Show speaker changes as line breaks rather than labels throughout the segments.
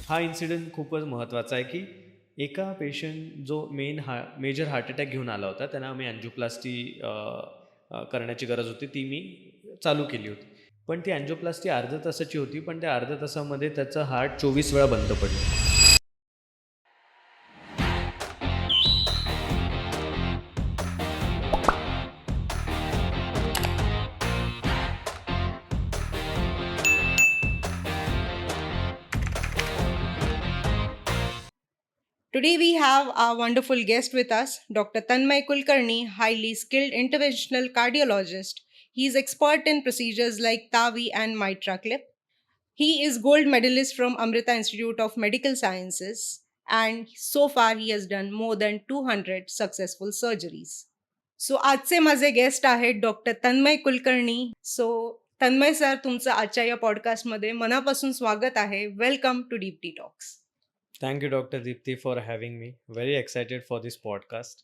हा इन्सिडेंट खूपच महत्त्वाचा आहे, की एका पेशंट जो मेजर हार्ट अटॅक घेऊन आला होता, त्यांना आम्ही अँजिओप्लास्टी करण्याची गरज होती, ती मी चालू केली होती. पण ती अँजिओप्लास्टी अर्ध्या तासाची होती, पण त्या अर्ध्या तासामध्ये त्याचं हार्ट 24 वेळा बंद पडलं.
Today we have our wonderful guest with us, Dr. Tanmay Kulkarni, highly skilled interventional cardiologist. He is expert in procedures like TAVI and Mitra clip. He is gold medalist from Amrita Institute of Medical Sciences, and so far he has done more than 200 successful surgeries. So आजचे माझे guest आहेत doctor Tanmay Kulkarni. So Tanmay sir, तुमचं आजच्या या पॉडकास्टमध्ये मनापासून स्वागत आहे. Welcome to Deep T Talks.
Thank you doctor Deepti for having me. Very excited for this podcast.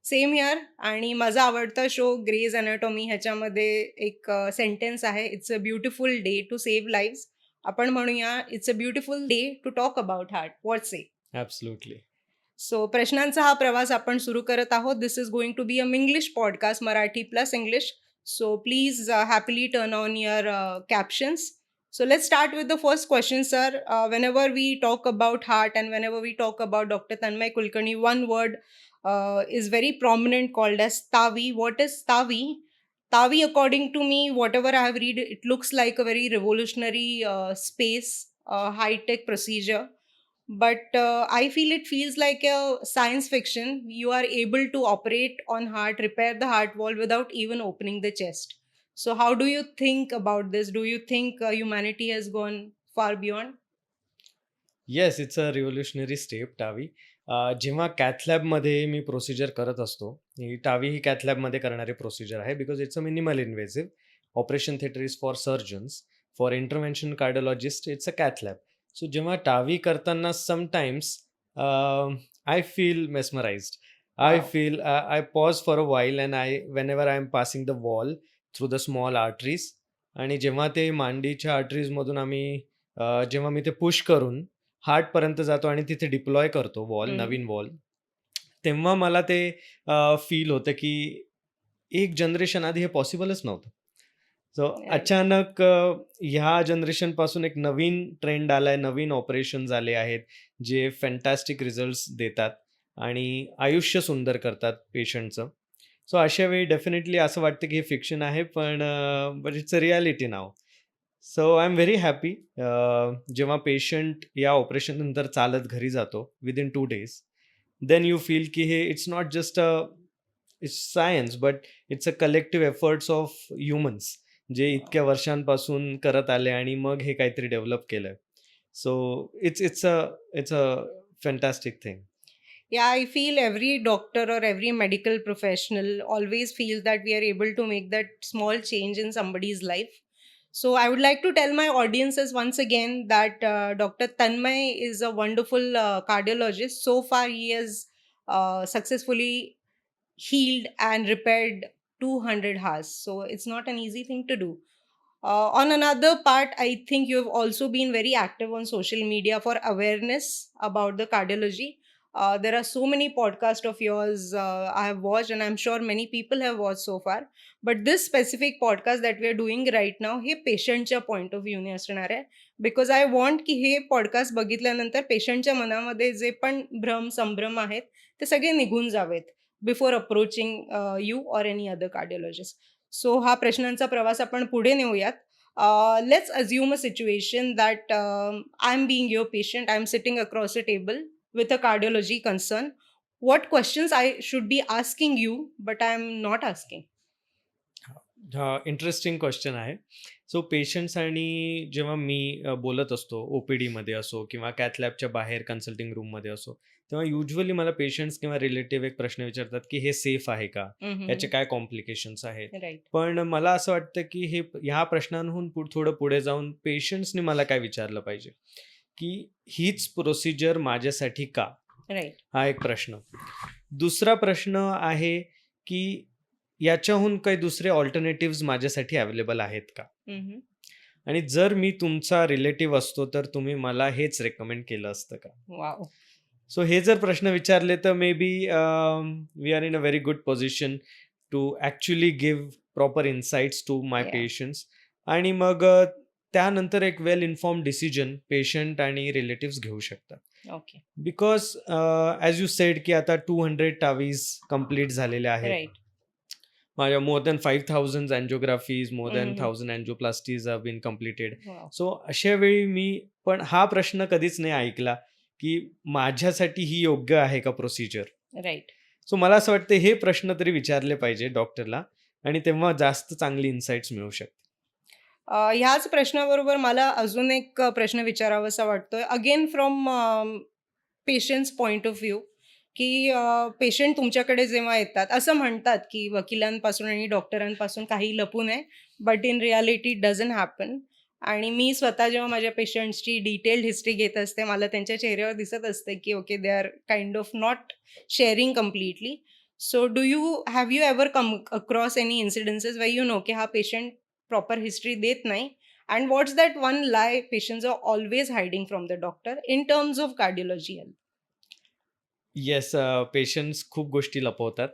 Same here. आणि माझा आवडता शो ग्रेज अनॅटॉमी ह्याच्यामध्ये एक सेंटेन्स आहे, it's a beautiful day to save lives. आपण म्हणूया it's a beautiful day to talk about heart. What say?
Absolutely.
So प्रश्नांचा हा प्रवास आपण सुरू करत आहोत. This is going to be a English podcast, Marathi plus English. So please happily turn on your captions. So let's start with the first question, sir. Whenever we talk about heart and whenever we talk about Dr. Tanmay Kulkarni, one word is very prominent called as TAVI. What is TAVI? TAVI, according to me, whatever I have read, it looks like a very revolutionary space, high-tech procedure. But I feel it feels like a science fiction. You are able to operate on heart, repair the heart wall without even opening the chest. So how do you think about this? Do you think humanity has gone far beyond?
Yes, it's a revolutionary step TAVI. जेव्हा कॅथलॅबमध्ये मी procedure करत असतो, ही TAVI ही कॅथलॅबमध्ये करणारी procedure आहे because it's a minimal invasive. Operation theatre is for surgeons. For intervention cardiologist it's a cath lab. So जेव्हा TAVI करताना sometimes I feel mesmerized. I
Wow.
Feel I pause for a while and whenever I am passing the wall through the small arteries. आणि जेव्हा ते मांडीच्या आर्टरीजमधून जेव्हा मी ते push करून हार्टपर्यंत जातो आणि तिथे डिप्लॉय करतो वॉल,
Hmm.
नवीन वॉल, तेव्हा मला ते फील होतं की एक जनरेशन आधी हे पॉसिबलच नव्हतं. So
Right.
अचानक ह्या जनरेशनपासून एक नवीन ट्रेंड आलाय, नवीन ऑपरेशन्स आले आहेत, जे फॅन्टास्टिक रिझल्ट्स देतात आणि आयुष्य सुंदर करतात पेशंटचं. सो अशा वेळी डेफिनेटली असं वाटतं की हे फिक्शन आहे, पण but it's a reality now. So I am very happy. जेव्हा पेशंट या ऑपरेशननंतर चालत घरी जातो within 2 days, then you feel की हे it's not just it's science, but it's a collective efforts of humans, जे
Wow.
इतक्या वर्षांपासून करत आले आणि मग हे काहीतरी डेव्हलप केलंय. So it's a fantastic thing.
Yeah, I feel every doctor or every medical professional always feels that we are able to make that small change in somebody's life. So I would like to tell my audiences once again that Dr. Tanmay is a wonderful cardiologist. So far, he has successfully healed and repaired 200 hearts. So it's not an easy thing to do. On another part, I think you have also been very active on social media for awareness about the cardiology. There are so many podcasts of yours I have watched, and I'm sure many people have watched so far. But this specific podcast that we are doing right now, हे पेशंटच्या point of व्ह्यूने असणार आहे. Because I want की हे podcast बघितल्यानंतर पेशंटच्या मनामध्ये जे पण भ्रम संभ्रम आहेत ते सगळे निघून जावेत before approaching you or any other cardiologist. So हा प्रश्नांचा प्रवास आपण पुढे नेऊयात. Let's assume a situation that I am being your patient. I am sitting across a table with a cardiology concern. What questions I should be asking you, but I am not asking?
Interesting question आहे. So patients आणि जेव्हा मी बोलत असतो OPDमध्ये असो किंवा cath लॅबच्या बाहेर consulting रूममध्ये असो, तेव्हा युजुअली मला पेशंट्स किंवा रिलेटिव्ह एक प्रश्न विचारतात की हे सेफ आहे का? याचे
Mm-hmm.
काय कॉम्प्लिकेशन्स आहेत?
Right.
पण मला असं वाटतं की ह्या प्रश्नांहून थोडं पुढे जाऊन पेशंट्सनी मला काय विचारलं पाहिजे, की हीच प्रोसिजर माझ्यासाठी का?
Right.
हा एक प्रश्न. दुसरा प्रश्न आहे की याच्याहून काही दुसरे अल्टरनेटिव्हज माझ्यासाठी अवेलेबल आहेत का?
Mm-hmm.
आणि जर मी तुमचा रिलेटिव्ह असतो तर तुम्ही मला हेच रेकमेंड केलं असतं का?
वाव.
सो हे जर प्रश्न विचारले तर may be we are in a very good position to actually give proper insights to my
या.
पेशंट्स. आणि मग त्यानंतर एक वेल इन्फॉर्म्ड डिसिजन पेशंट आणि रिलेटिव्स घेऊ शकतात.
Okay.
Because as you said की आता 200 टावीज कंप्लीट झालेल्या आहेत.
राईट.
माझ्या more than 5,000 अँजिओग्राफीज, more than
hmm.
1,000 angioplasties have been completed.
Wow.
So अशा वेळी मी पण हा प्रश्न कधीच नाही ऐकला की माझ्यासाठी ही योग्य आहे का प्रोसिजर.
राईट.
सो मला असं वाटतं हे प्रश्न तरी विचारले पाहिजे डॉक्टरला आणि तेव्हा जास्त चांगली इन्साइट्स मिळू शकते.
ह्याच प्रश्नाबरोबर मला अजून एक प्रश्न विचारावासा वाटतोय again from patients point of view, की पेशंट तुमच्याकडे जेव्हा येतात असं म्हणतात की वकिलांपासून आणि डॉक्टरांपासून काही लपू नये, but in reality doesn't happen. आणि मी स्वतः जेव्हा माझ्या पेशंट्सची डिटेल्ड हिस्ट्री घेत असते मला त्यांच्या चेहऱ्यावर दिसत असते की okay they are kind of not sharing completely. So do you have you ever come across any incidences way you know की हा पेशंट प्रॉपर हिस्ट्री देत नाही, and what's that one lie patients are always hiding from the doctor in terms of cardiology health?
Yes, patients खूप गोष्टी लपवतात.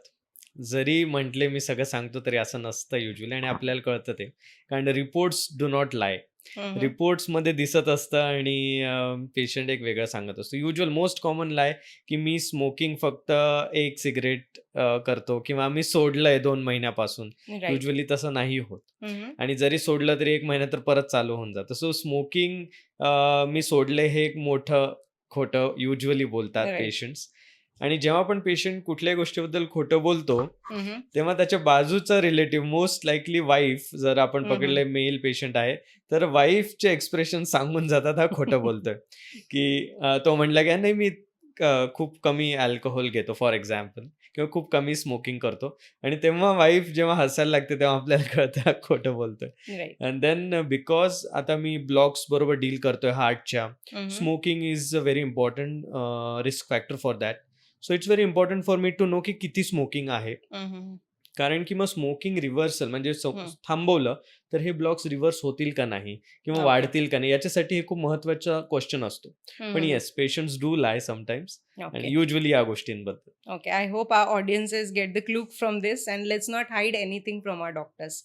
जरी म्हटले मी सगळं सांगतो तरी असं नसतं युजली आणि आपल्याला कळतं ते. कारण reports do not lie.
Mhm.
रिपोर्ट्समध्ये दिसत असतं आणि पेशंट एक वेगळं सांगत असतो. युजुअल मोस्ट कॉमन लाय की मी स्मोकिंग फक्त एक सिगरेट करतो किंवा मी सोडलंय 2 महिन्यापासून.
Right.
युजली तसं नाही होत.
Mhm.
आणि जरी सोडलं तरी 1 महिना तर परत चालू होऊन जातं. सो स्मोकिंग मी सोडले हे एक मोठं खोटं युजुअली बोलतात
Right.
पेशंट्स. आणि जेव्हा पण पेशंट कुठल्याही गोष्टीबद्दल खोटं बोलतो
Mhm.
तेव्हा त्याच्या बाजूचा रिलेटिव्ह मोस्ट लाईकली वाईफ जर आपण पकडले मेल पेशंट आहे तर वाईफचे एक्सप्रेशन सांगून जातात हा खोटं बोलतोय. की तो म्हणला की नाही मी खूप कमी अल्कोहोल घेतो फॉर एक्झाम्पल किंवा खूप कमी स्मोकिंग करतो आणि तेव्हा वाईफ जेव्हा हसायला लागते तेव्हा आपल्याला कळतं हा खोटं बोलतोय.
Right.
अँड देन बिकॉज आता मी ब्लॉक्स बरोबर डील करतोय हार्टच्या.
Mhm.
Smoking is a very important risk factor for that. So it's very important for me to know की किती स्मोकिंग आहे.
Mhm.
कारण की मग स्मोकिंग रिव्हर्सल म्हणजे
हं.
थांबवलं तर हे ब्लॉक्स रिव्हर्स होतील का नाही किंवा
Okay.
वाढतील का नाही याच्यासाठी हे खूप महत्वाचा क्वेश्चन असतो. पण
Mhm.
Yes patients do lie sometimes
Okay.
आणि युजली या गोष्टींबद्दल.
Okay, I hope our audiences get the clue from this and let's not hide anything from our doctors.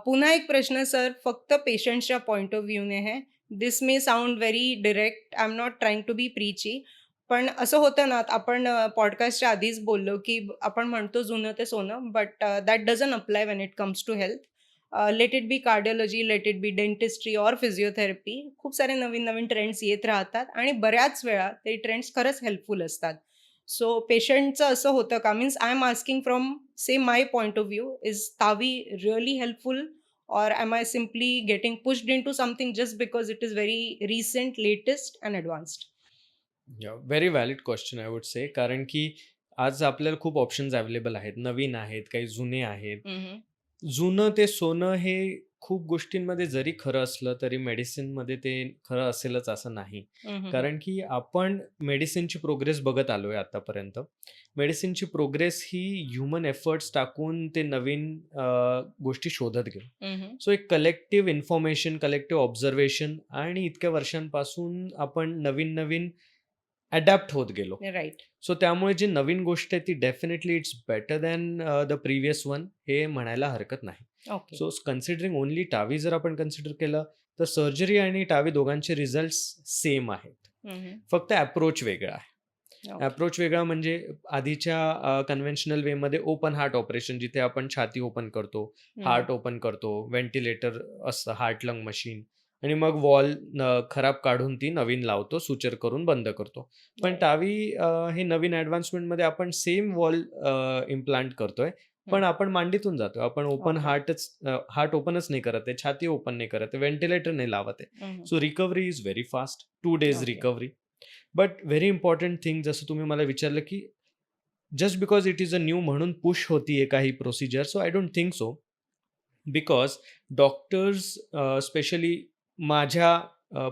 पुन्हा एक प्रश्न सर फक्त पेशंटच्या पॉइंट ऑफ व्ह्यूने आहे. This may sound very direct, I am not trying to be preachy. पण असं होतं ना आपण पॉडकास्टच्या आधीच बोललो की आपण म्हणतो जुनं ते सोनं, but that doesn't apply when it comes to health. Let it be cardiology, let it be dentistry or physiotherapy, खूप सारे नवीन नवीन ट्रेंड्स येत राहतात आणि बऱ्याच वेळा ते ट्रेंड्स खरंच हेल्पफुल असतात. सो पेशंटचं असं होतं का, means I am asking from say my point of view, is Tawi really helpful or am I simply getting pushed into something just because it is very recent, latest and advanced?
Very valid question I would say. कारण की आज आपल्याला खूप options available आहेत. नवीन आहेत, काही जुने आहेत.
Mhm.
जुनं ते सोनं हे खूप गोष्टींमध्ये जरी खरं असलं तरी मेडिसिनमध्ये ते खरं असेलच असं नाही.
Mhm.
कारण की आपण मेडिसिनची प्रोग्रेस बघत आलोय आतापर्यंत. मेडिसिनची प्रोग्रेस ही ह्युमन एफर्ट्स टाकून ते नवीन गोष्टी शोधत गेलो.
Mhm.
सो एक कलेक्टिव्ह इन्फॉर्मेशन, कलेक्टिव्ह ऑब्झर्वेशन आणि इतक्या वर्षांपासून आपण नवीन नवीन अडॅप्ट होत गेलो.
Right.
सो त्यामुळे जी नवीन गोष्ट आहे ती definitely it's better than the previous one हे म्हणायला हरकत नाही.
Okay.
So considering only TAVI जर आपण कन्सिडर केलं तर सर्जरी आणि टावी दोघांचे रिझल्ट सेम आहेत.
Mhm.
फक्त अप्रोच वेगळा आहे.
Okay.
अप्रोच वेगळा म्हणजे आधीच्या कन्व्हेन्शनल वेमध्ये ओपन हार्ट ऑपरेशन जिथे आपण छाती ओपन करतो, हार्ट ओपन करतो, व्हेंटिलेटर असतं, हार्ट लंग मशीन आणि मग वॉल खराब काढून ती नवीन लावतो, सुचर करून बंद करतो. पण
Right.
टावी हे नवीन ॲडव्हान्समेंटमध्ये आपण सेम वॉल इम्प्लांट करतोय, पण आपण मांडीतून जातो. आपण ओपन
Okay.
हार्ट ओपनच नाही करत आहे, छाती ओपन नाही करत आहे, व्हेंटिलेटर नाही लावत आहे.
Mhm.
So recovery is very fast. 2 days
Okay.
Recovery. But very important thing जसं तुम्ही मला विचारलं की just because it is a new म्हणून पुश होतीये काही procedure. So I don't think so. Because doctors specially माझ्या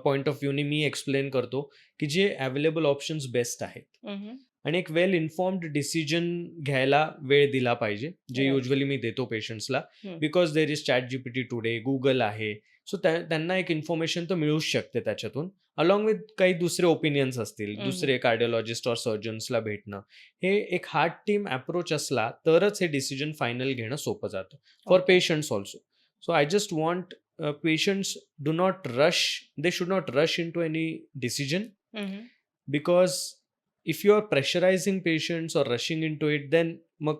पॉइंट ऑफ व्ह्यूने मी एक्सप्लेन करतो की जे अवेलेबल ऑप्शन्स बेस्ट आहेत.
Mhm.
आणि एक वेल इन्फॉर्म्ड डिसिजन घ्यायला वेळ दिला पाहिजे, जे
राईट.
युजली मी देतो पेशंट्सला.
हं.
Because there is ChatGPT today, Google आहे. सो त्यांना एक इन्फॉर्मेशन तर मिळूच शकते त्याच्यातून. अलॉंग विथ काही दुसरे ओपिनियन्स असतील,
हं, हं.
दुसरे कार्डिओलॉजिस्ट और सर्जन्सला भेटणं. हे एक हार्ट टीम अप्रोच असला तरच हे डिसिजन फायनल घेणं सोपं जातं for
okay.
Patients also. So I just want patients do not rush, they should not rush into any decision,
हं, हं.
because if you are pressurizing patients or rushing into it, then मग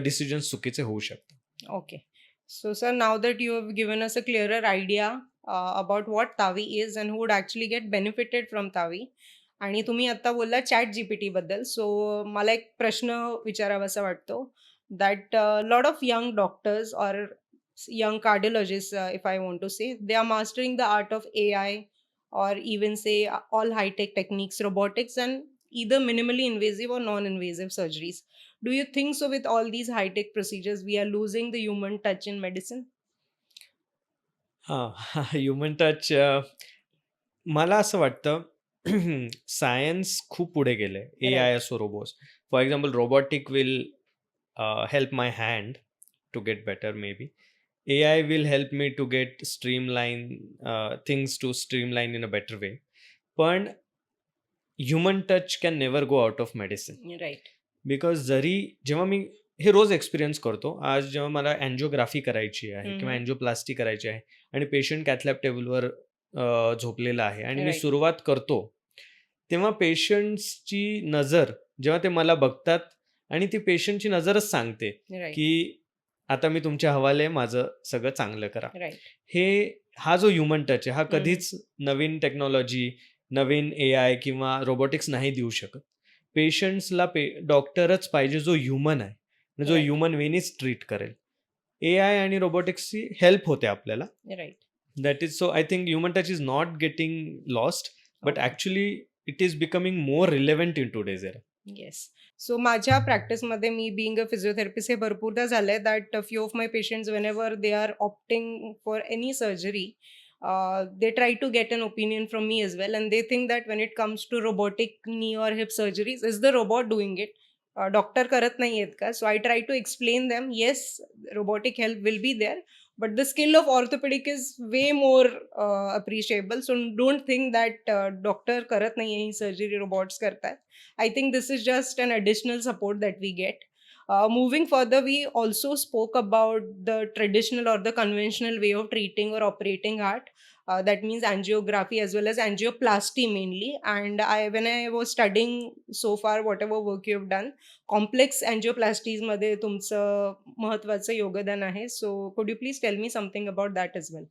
decisions चुकीचे होऊ शकतात.
Okay. So, sir, now that you have given us a clearer idea about what Tavi is and who would actually get benefited from Tavi, आणि तुम्ही आता बोलला chat GPT बद्दल, so मला एक प्रश्न विचारावासा वाटतो that lot of young doctors और young cardiologists, if I want to say, they are mastering the art of AI or even say all high tech techniques, robotics, and either minimally invasive or non invasive surgeries. Do you think so with all these high tech procedures we are losing the human touch in medicine?
हां, human touch मला असं वाटतं science खूप पुढे गेलंय.
Right.
AI असो, robots. For example robotic will help my hand to get better maybe. AI will help me to get things to streamline in a better way. पण human touch can never go out of medicine.
Right.
Because जरी जेव्हा मी हे रोज experience करतो, आज जेव्हा मला angiography करायची आहे किंवा
Mhm.
अँजिओप्लास्टी करायची आहे आणि पेशंट कॅथलॅब टेबलवर झोपलेला आहे आणि मी
Right.
सुरुवात करतो, तेव्हा पेशंट्सची नजर जेव्हा ते मला बघतात आणि ती पेशंटची नजरच सांगते
Right.
की आता मी तुमच्या हवाले, माझं सगळं चांगलं करा.
Right.
हा जो ह्युमन टच आहे, हा
हम्म.
कधीच नवीन टेक्नॉलॉजी, नवीन AI किंवा रोबोटिक्स नाही देऊ शकत. पेशंट्सला डॉक्टरच पाहिजे जो ह्युमन आहे, आणि जो
Right.
ह्युमन वेनीच ट्रीट करेल. AI आणि रोबोटिक्सची हेल्प होते आपल्याला.
Right.
That is, so I think human touch is not getting lost, but
Okay.
Actually it is becoming more relevant in today's era.
Yes. So माझ्या प्रॅक्टिसमध्ये मी बिंग अ फिजिओथेरपिस्ट हे भरपूरदा झालंय that few of my patients whenever they are opting for any surgery, they try to get an opinion from me age well, and they think that when it comes to robotic knee or hip surgeries is the robot doing it, doctor करत नाही आहेत का? So I try to explain them, yes, robotic help will be there, but the skill of orthopedic is way more appreciable. So don't think that doctor karat nahi hai, surgery robots karta hai. I think this is just an additional support that we get. Moving further, we also spoke about the traditional or the conventional way of treating or operating heart. That means angiography as well as angioplasty mainly. And when I was studying so far, whatever work you have done, complex angioplasties मध्ये तुमचं महत्त्वाचं योगदान आहे. So could you please tell me something about that as well?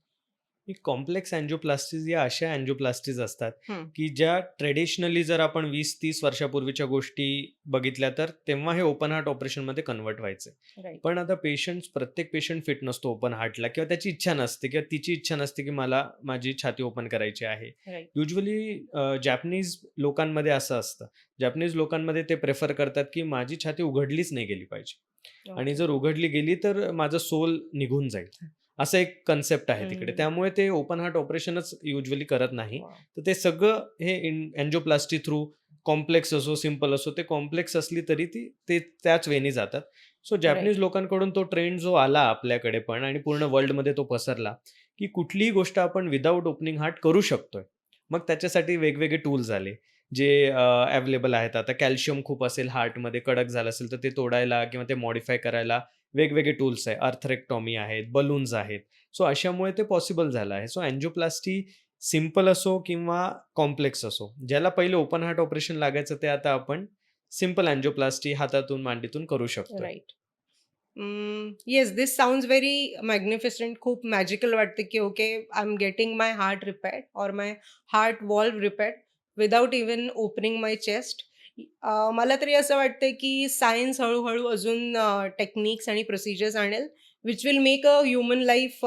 Complex angioplasties या अशा अँजिओप्लास्टीज असतात
हं.
की ज्या ट्रेडिशनली जर आपण 20-30 वर्षापूर्वीच्या गोष्टी बघितल्या तर तेव्हा हे ओपन हार्ट ऑपरेशनमध्ये कन्वर्ट व्हायचे.
राईट.
पण आता प्रत्येक पेशंट फिट नसतो ओपन हार्टला, किंवा त्याची इच्छा नसते किंवा तिची इच्छा नसते की मला माझी छाती ओपन करायची आहे.
राईट.
युजली जॅपनीज लोकांमध्ये असं असतं, जॅपनीज लोकांमध्ये ते प्रेफर करतात की माझी छाती उघडलीच नाही गेली पाहिजे, आणि जर उघडली गेली तर माझं सोल निघून जाईल, असं एक कन्सेप्ट आहे तिकडे.
हम्म.
त्यामुळे ते ओपन हार्ट ऑपरेशनच युजली करत नाही. तर ते सगळं हे अँजिओप्लास्टी थ्रू, कॉम्प्लेक्स असो सिम्पल असो, ते कॉम्प्लेक्स असली तरी ते त्याच वेनी जातात. सो जॅपनीज लोकांकडून तो ट्रेंड जो आला आपल्याकडे पण, आणि पूर्ण वर्ल्डमध्ये तो पसरला, की कुठलीही गोष्ट आपण विदाऊट ओपनिंग हार्ट करू शकतोय. मग त्याच्यासाठी वेगवेगळे टूल्स आले जे अवेलेबल आहेत. आता कॅल्शियम खूप असेल हार्टमध्ये, कडक झालं असेल तर ते तोडायला किंवा ते मॉडिफाय करायला वेगवेगळे टूल्स आहे. अर्थरेक्टॉमी आहेत, बलून्स आहेत. सो अशामुळे ते पॉसिबल झालं आहे. सो अँजिओप्लास्टी सिंपल असो किंवा कॉम्प्लेक्स असो, ज्याला पहिले ओपन हार्ट ऑपरेशन लागायचं ते आता आपण सिंपल अँजिओप्लास्टी हातातून मांडीतून करू शकतो.
Right. Yes, this sounds very magnificent. खूप मॅजिकल वाटते की okay, I am getting my heart repaired और my heart valve repaired without even opening my chest. मला तरी असं वाटतं की सायन्स हळूहळू अजून टेक्निक्स आणि प्रोसिजर्स आणेल which will make a human life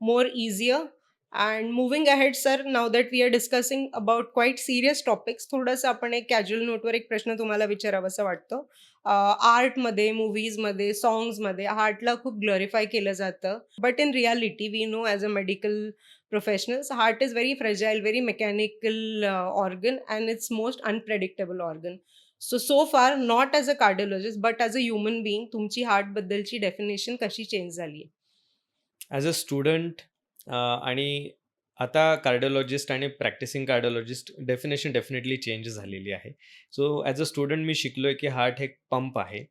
more easier. And moving ahead sir, now that we are discussing about quite serious topics, थोडंसं आपण एक कॅज्युअल नोटवर एक प्रश्न तुम्हाला विचारावासा वाटतो. आर्टमध्ये, मूव्हीजमध्ये, सॉंग्समध्ये हार्टला खूप ग्लोरिफाय केलं जातं. But in reality we know as a medical professionals, heart is very fragile, very mechanical organ, and it's most unpredictable organ. So far not as a cardiologist but as a human being तुमची हार्टबद्दलची definition कशी change झाली आहे?
As a student आणि आता cardiologist आणि practising cardiologist definition definitely change झालेली आहे. सो ॲज अ स्टुडंट मी शिकलोय की हार्ट हे पंप आहे.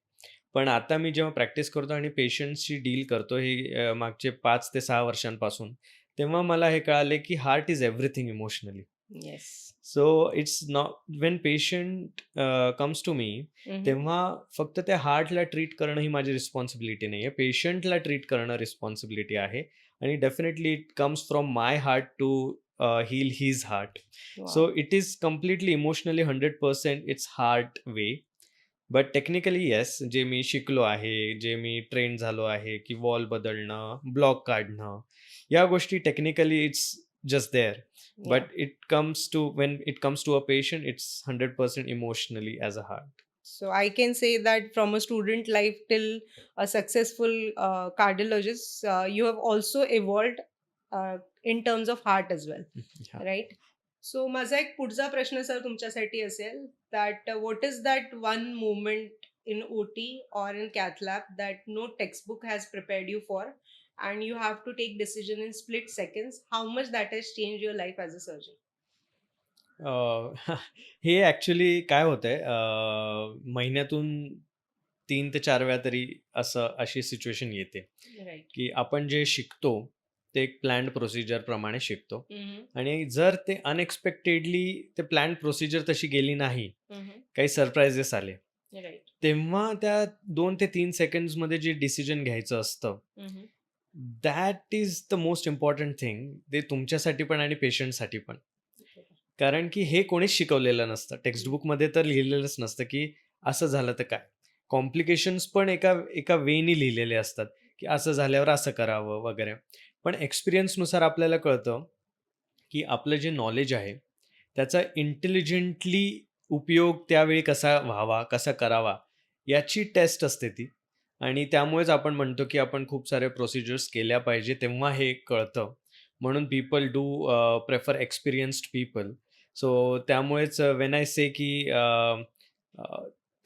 पण आता मी जेव्हा प्रॅक्टिस करतो आणि पेशंट्सशी डील करतो हे मागचे 5 ते 6 वर्षांपासून, तेव्हा मला हे कळाले की heart is everything emotionally.
Yes.
So it's not when patient comes to me, तेव्हा फक्त त्या हार्टला ट्रीट करणं ही माझी रिस्पॉन्सिबिलिटी नाही आहे. पेशंटला ट्रीट करणं रिस्पॉन्सिबिलिटी आहे आणि definitely it comes from my heart to heal his heart. So it is completely emotionally 100% it's heart way. But technically yes, जे मी शिकलो आहे, जे मी ट्रेन झालो आहे, की वॉल बदलणं, ब्लॉक काढणं, या गोष्टी technically it's just there. But when it comes to a patient, it's 100% emotionally as a heart.
So I can say that from a student life till a successful cardiologist, you have also evolved in terms of heart as well,
Yeah.
right? So माझा एक पुढचा प्रश्न sir तुमच्यासाठी असेल that what is that one moment in OT or in cath lab that no textbook has prepared you for and you have to take decision in split seconds, how much that has changed your life as a surgeon?
हे actually काय होतंय, महिन्यातून 3 ते 4 वेळा तरी अशी situation येते,
Right.
की आपण जे शिकतो ते एक प्लॅन्ड प्रोसिजर प्रमाणे शिकतो
Mm-hmm.
आणि जर ते अनएक्सपेक्टेडली ते प्लॅन्ड प्रोसिजर तशी गेली नाही,
Mm-hmm.
काही सरप्राइजेस आले,
Right.
तेव्हा त्या 2 ते 3 सेकंड्समध्ये जे डिसिजन घ्यायचं असतं,
Mm-hmm.
That is the most important thing. ते तुमच्यासाठी पण आणि पेशंटसाठी पण. कारण की हे कोणीच शिकवलेलं नसतं. टेक्स्टबुकमध्ये तर लिहिलेलंच नसतं, की असं झालं तर काय? कॉम्प्लिकेशन्स पण एका एका वेनी लिहिलेले असतात, की असं झाल्यावर असं करावं वगैरे. पण एक्सपिरियन्सनुसार आपल्याला कळतं, की आपलं जे नॉलेज आहे, त्याचा इंटेलिजंटली उपयोग त्यावेळी कसा व्हावा, कसा करावा, याची टेस्ट असते ती. आणि त्यामुळेच आपण म्हणतो, की आपण खूप सारे प्रोसिजर्स केल्या पाहिजे, तेव्हा हे कळतं. म्हणून people do prefer experienced people. So त्यामुळेच व्हेन आय से की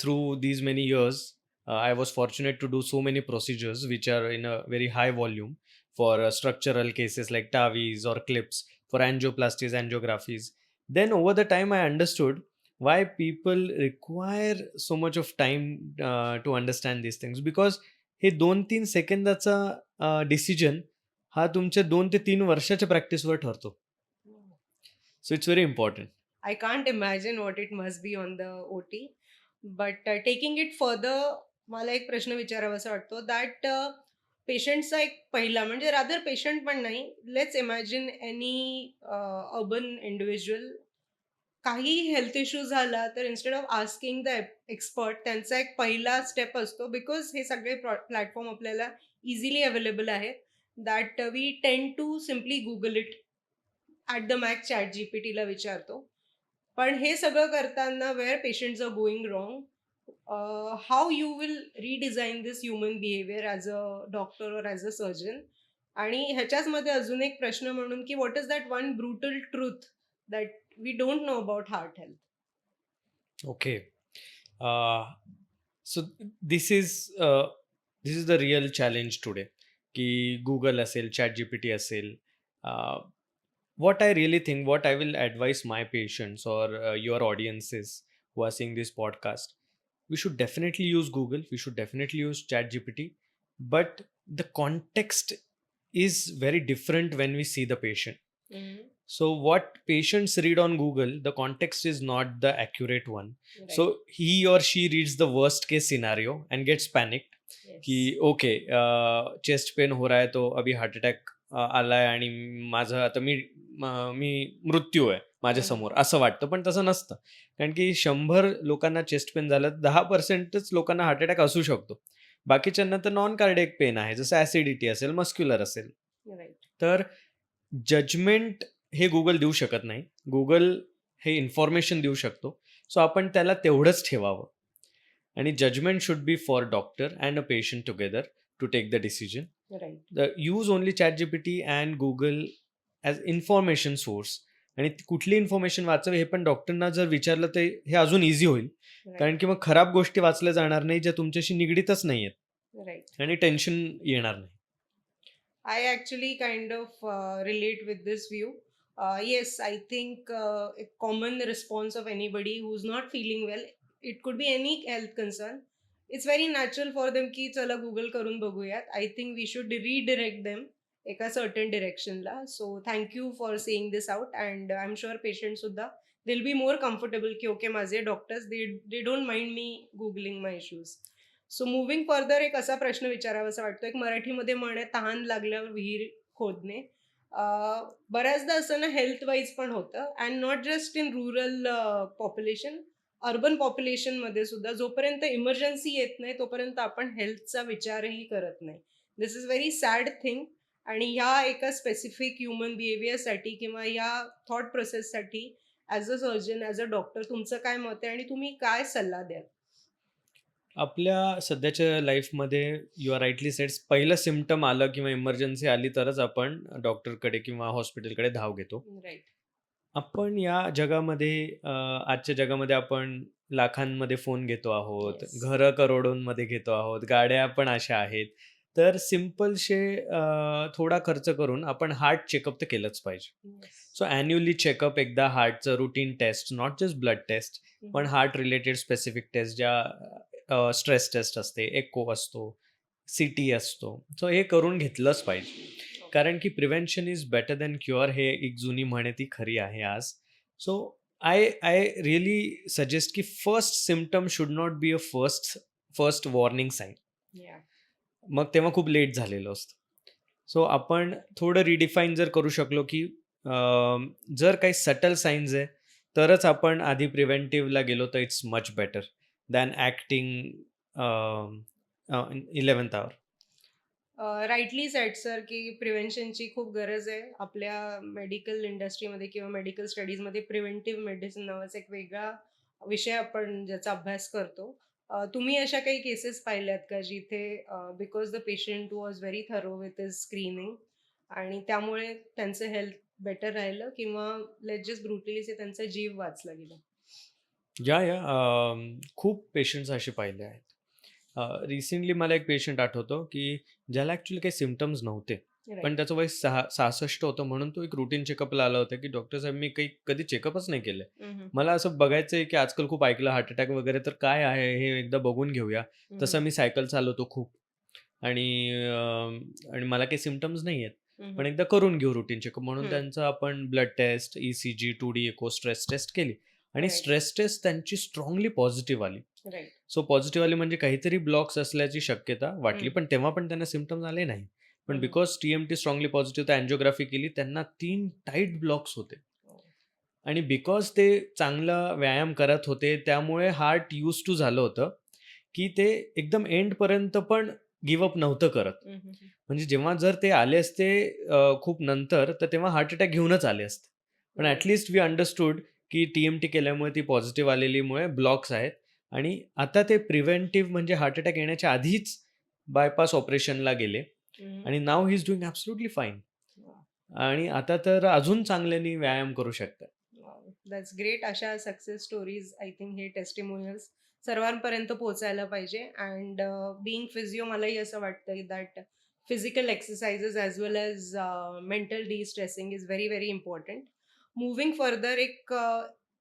through these many years, I was fortunate to do so many procedures which are in a very high volume for structural cases like TAVIs or clips, for angioplasties, angiographies. Then over the time, I understood why people require so much of time to understand these things, because हे 2-3 सेकंदाचा decision हा तुमच्या 2 ते 3 वर्षाच्या प्रॅक्टिसवर ठरतो. So it's very important.
I can't imagine what it must be on the OT. But taking it further, मला एक प्रश्न विचारावासा वाटतो दॅट पेशंटचा एक पहिला म्हणजे रादर पेशंट पण नाही, let's imagine any urban individual काही हेल्थ इश्यू झाला तर instead of asking the expert त्यांचा एक पहिला स्टेप असतो बिकॉज हे सगळे प्लॅटफॉर्म आपल्याला इझिली अवेलेबल आहेत that we tend to simply Google it at the max chat जीपीटीला विचारतो. पण हे सगळं करताना where patients are going wrong, how you will redesign this human behaviour as a doctor or as a surgeon. आणि ह्याच्याचमध्ये अजून एक प्रश्न म्हणून की what is that one brutal truth that we don't know about heart health?
Okay. So this is this is the real challenge today. की Google असेल, ChatGPT असेल. What I really think, what I will advise my patients or your audiences who are seeing this podcast, we should definitely use Google. We should definitely use ChatGPT. But the context is very different when we see the patient. So what patients read on Google, the context is not the accurate one.
Right.
So he or she reads the worst case scenario and gets panicked
Yes.
कि okay, chest pain हो रहा है तो अभी heart attack आलाय आणि माझं आता मी मृत्यू आहे माझ्यासमोर असं वाटतं. पण तसं नसतं, कारण की 100 लोकांना चेस्ट पेन झालं 10%च लोकांना हार्ट अटॅक असू शकतो. बाकीच्यांना तर नॉन कार्डियक पेन आहे, जसं ॲसिडिटी असेल, मस्क्युलर असेल.
Right.
तर जजमेंट हे गुगल देऊ शकत नाही. गुगल हे इन्फॉर्मेशन देऊ शकतो. सो आपण त्याला तेवढंच ठेवावं आणि judgement should be for doctor and a patient together to take the decision.
Right.
Use only ChatGPT and Google as information source, आणि कुठली इन्फॉर्मेशन वाचावी हे पण डॉक्टरना जर विचारलं तर हे अजून इझी होईल.
राइट,
कारण की मग खराब गोष्टी वाचल्या जाणार नाही, ज्या तुमच्याशी निगडीतच नाही आहेत
राइट.
आणि टेन्शन येणार नाही.
I actually kind of relate with this view. Yes, I think a common response of anybody who's not feeling well, it could be any health concern. It's very natural for them की चला Google करून बघूयात. I think we should redirect them एका certain direction ला. So thank you for saying this out and I'm sure patients सुद्धा they'll be more comfortable की okay माझे doctors they don't mind me googling my issues. So moving further एक असा प्रश्न विचारावासा वाटतो. एक मराठीमध्ये म्हण आहे, तहान लागल्यावर विहीर खोदणे. बऱ्याचदा असं ना हेल्थ वाईज पण होतं and not just in rural population, urban पॉप्युलेशनमध्ये सुद्धा जोपर्यंत इमर्जन्सी येत नाही तोपर्यंत आपण हेल्थचा विचारही करत नाही. This is very sad thing. आणि ह्या एका स्पेसिफिक ह्युमन बिहेवियरसाठी किंवा ह्या थॉट प्रोसेससाठी as a surgeon, as a doctor तुमचं काय मत आहे आणि तुम्ही काय सल्ला द्याल?
आपल्या सध्याच्या लाईफमध्ये यू आर राईटली सेड, पहिलं सिम्पटम आलं किंवा इमर्जन्सी आली तरच आपण डॉक्टरकडे किंवा हॉस्पिटलकडे धाव घेतो.
राईट.
आपण या जगामध्ये आजच्या जगामध्ये आपण लाखांमध्ये फोन घेतो आहोत,
येस.
घरं करोडोंमध्ये घेतो आहोत, गाड्या पण अशा आहेत. तर सिम्पलशे थोडा खर्च करून आपण हार्ट चेकअप तर केलंच पाहिजे.
येस.
सो ॲन्युअली चेकअप एकदा हार्टचं routine test, not just blood test, पण हार्ट रिलेटेड स्पेसिफिक टेस्ट ज्या स्ट्रेस टेस्ट असते, एको असतो, CT असतो. सो हे करून घेतलंच पाहिजे. कारण की prevention is better than cure, हे एक जुनी म्हण आहे, ती खरी आहे आज. So I I really suggest की first symptom should not be a first warning sign.
Yeah.
मग तेव्हा खूप लेट झालेलं असतं. सो आपण थोडं रिडिफाईन जर करू शकलो की जर काही सटल साईन्स आहे तरच आपण आधी प्रिव्हेंटिव्हला गेलो तर it's much better than acting 11th hour.
Rightly said sir की प्रिव्हेन्शनची खूप गरज आहे. आपल्या मेडिकल इंडस्ट्रीमध्ये किंवा मेडिकल स्टडीजमध्ये प्रिव्हेंटिव्ह मेडिसिन नावाचा एक वेगळा विषय आपण ज्याचा अभ्यास करतो. तुम्ही अशा काही केसेस पाहिल्यात का जिथे because the patient was very thorough with his screening आणि त्यामुळे त्यांचं हेल्थ बेटर राहिलं किंवा लेट्स जस्ट ब्रुटली से त्यांचा जीव वाचला गेला?
खूप पेशंट्स असे पाहिले आहेत. रिसेंटली मला एक पेशंट आठवतो की ज्याला ॲक्च्युली काही सिम्पटम्स नव्हते, पण
राईट.
त्याचं वय 66 होतं, म्हणून तो एक रुटीन चेकअपला आला होता की डॉक्टर साहेब मी काही कधी चेकअपच नाही केलंय. मला असं बघायचं आहे की आजकाल खूप ऐकलं हार्ट अटॅक वगैरे, तर काय आहे हे एकदा बघून घेऊया. तसं मी सायकल चालवतो खूप आणि आणि मला काही सिम्पटम्स नाही आहेत, पण एकदा करून घेऊ रुटीन चेकअप म्हणून त्यांचं आपण ब्लड टेस्ट, ECG, 2D एको, स्ट्रेस टेस्ट केली आणि
Right.
स्ट्रेस टेस्ट त्यांची स्ट्रॉंगली पॉझिटिव्ह आली.
राईट.
सो पॉझिटिव्ह आली म्हणजे काहीतरी ब्लॉक्स असल्याची शक्यता वाटली, पण तेव्हा पण त्यांना सिम्पटम्स आले नाही. पण बिकॉज TMT स्ट्रॉंगली पॉझिटिव्ह, तर अँजिओग्राफी केली, त्यांना 3 टाईट ब्लॉक्स होते आणि बिकॉज ते चांगला व्यायाम करत होते त्यामुळे हार्ट यूज टू झालं होतं की ते एकदम एंडपर्यंत पण गिवअप नव्हतं करत. म्हणजे जेव्हा जर ते आले असते खूप नंतर, तर तेव्हा हार्ट अटॅक घेऊनच आले असते. पण
Right.
ॲटलिस्ट वी अंडरस्टूड की TMT केल्यामुळे ती पॉझिटिव्ह आलेलीमुळे ब्लॉक्स आहेत आणि आता ते प्रिव्हेंटिव्ह म्हणजे हार्ट अटॅक येण्याच्या आधीच बायपास ऑपरेशनला गेले आणि now he is doing absolutely fine. आणि आता तर अजून चांगल्याने व्यायाम करू शकतात.
That's great. अशा सक्सेस स्टोरीज आय थिंक हे टेस्टिमोनियल्स सर्वांपर्यंत पोहोचायला पाहिजे. अँड बिईंग फिजिओ मलाही असं वाटतं that physical exercises as well as mental destressing is very very important. Moving further एक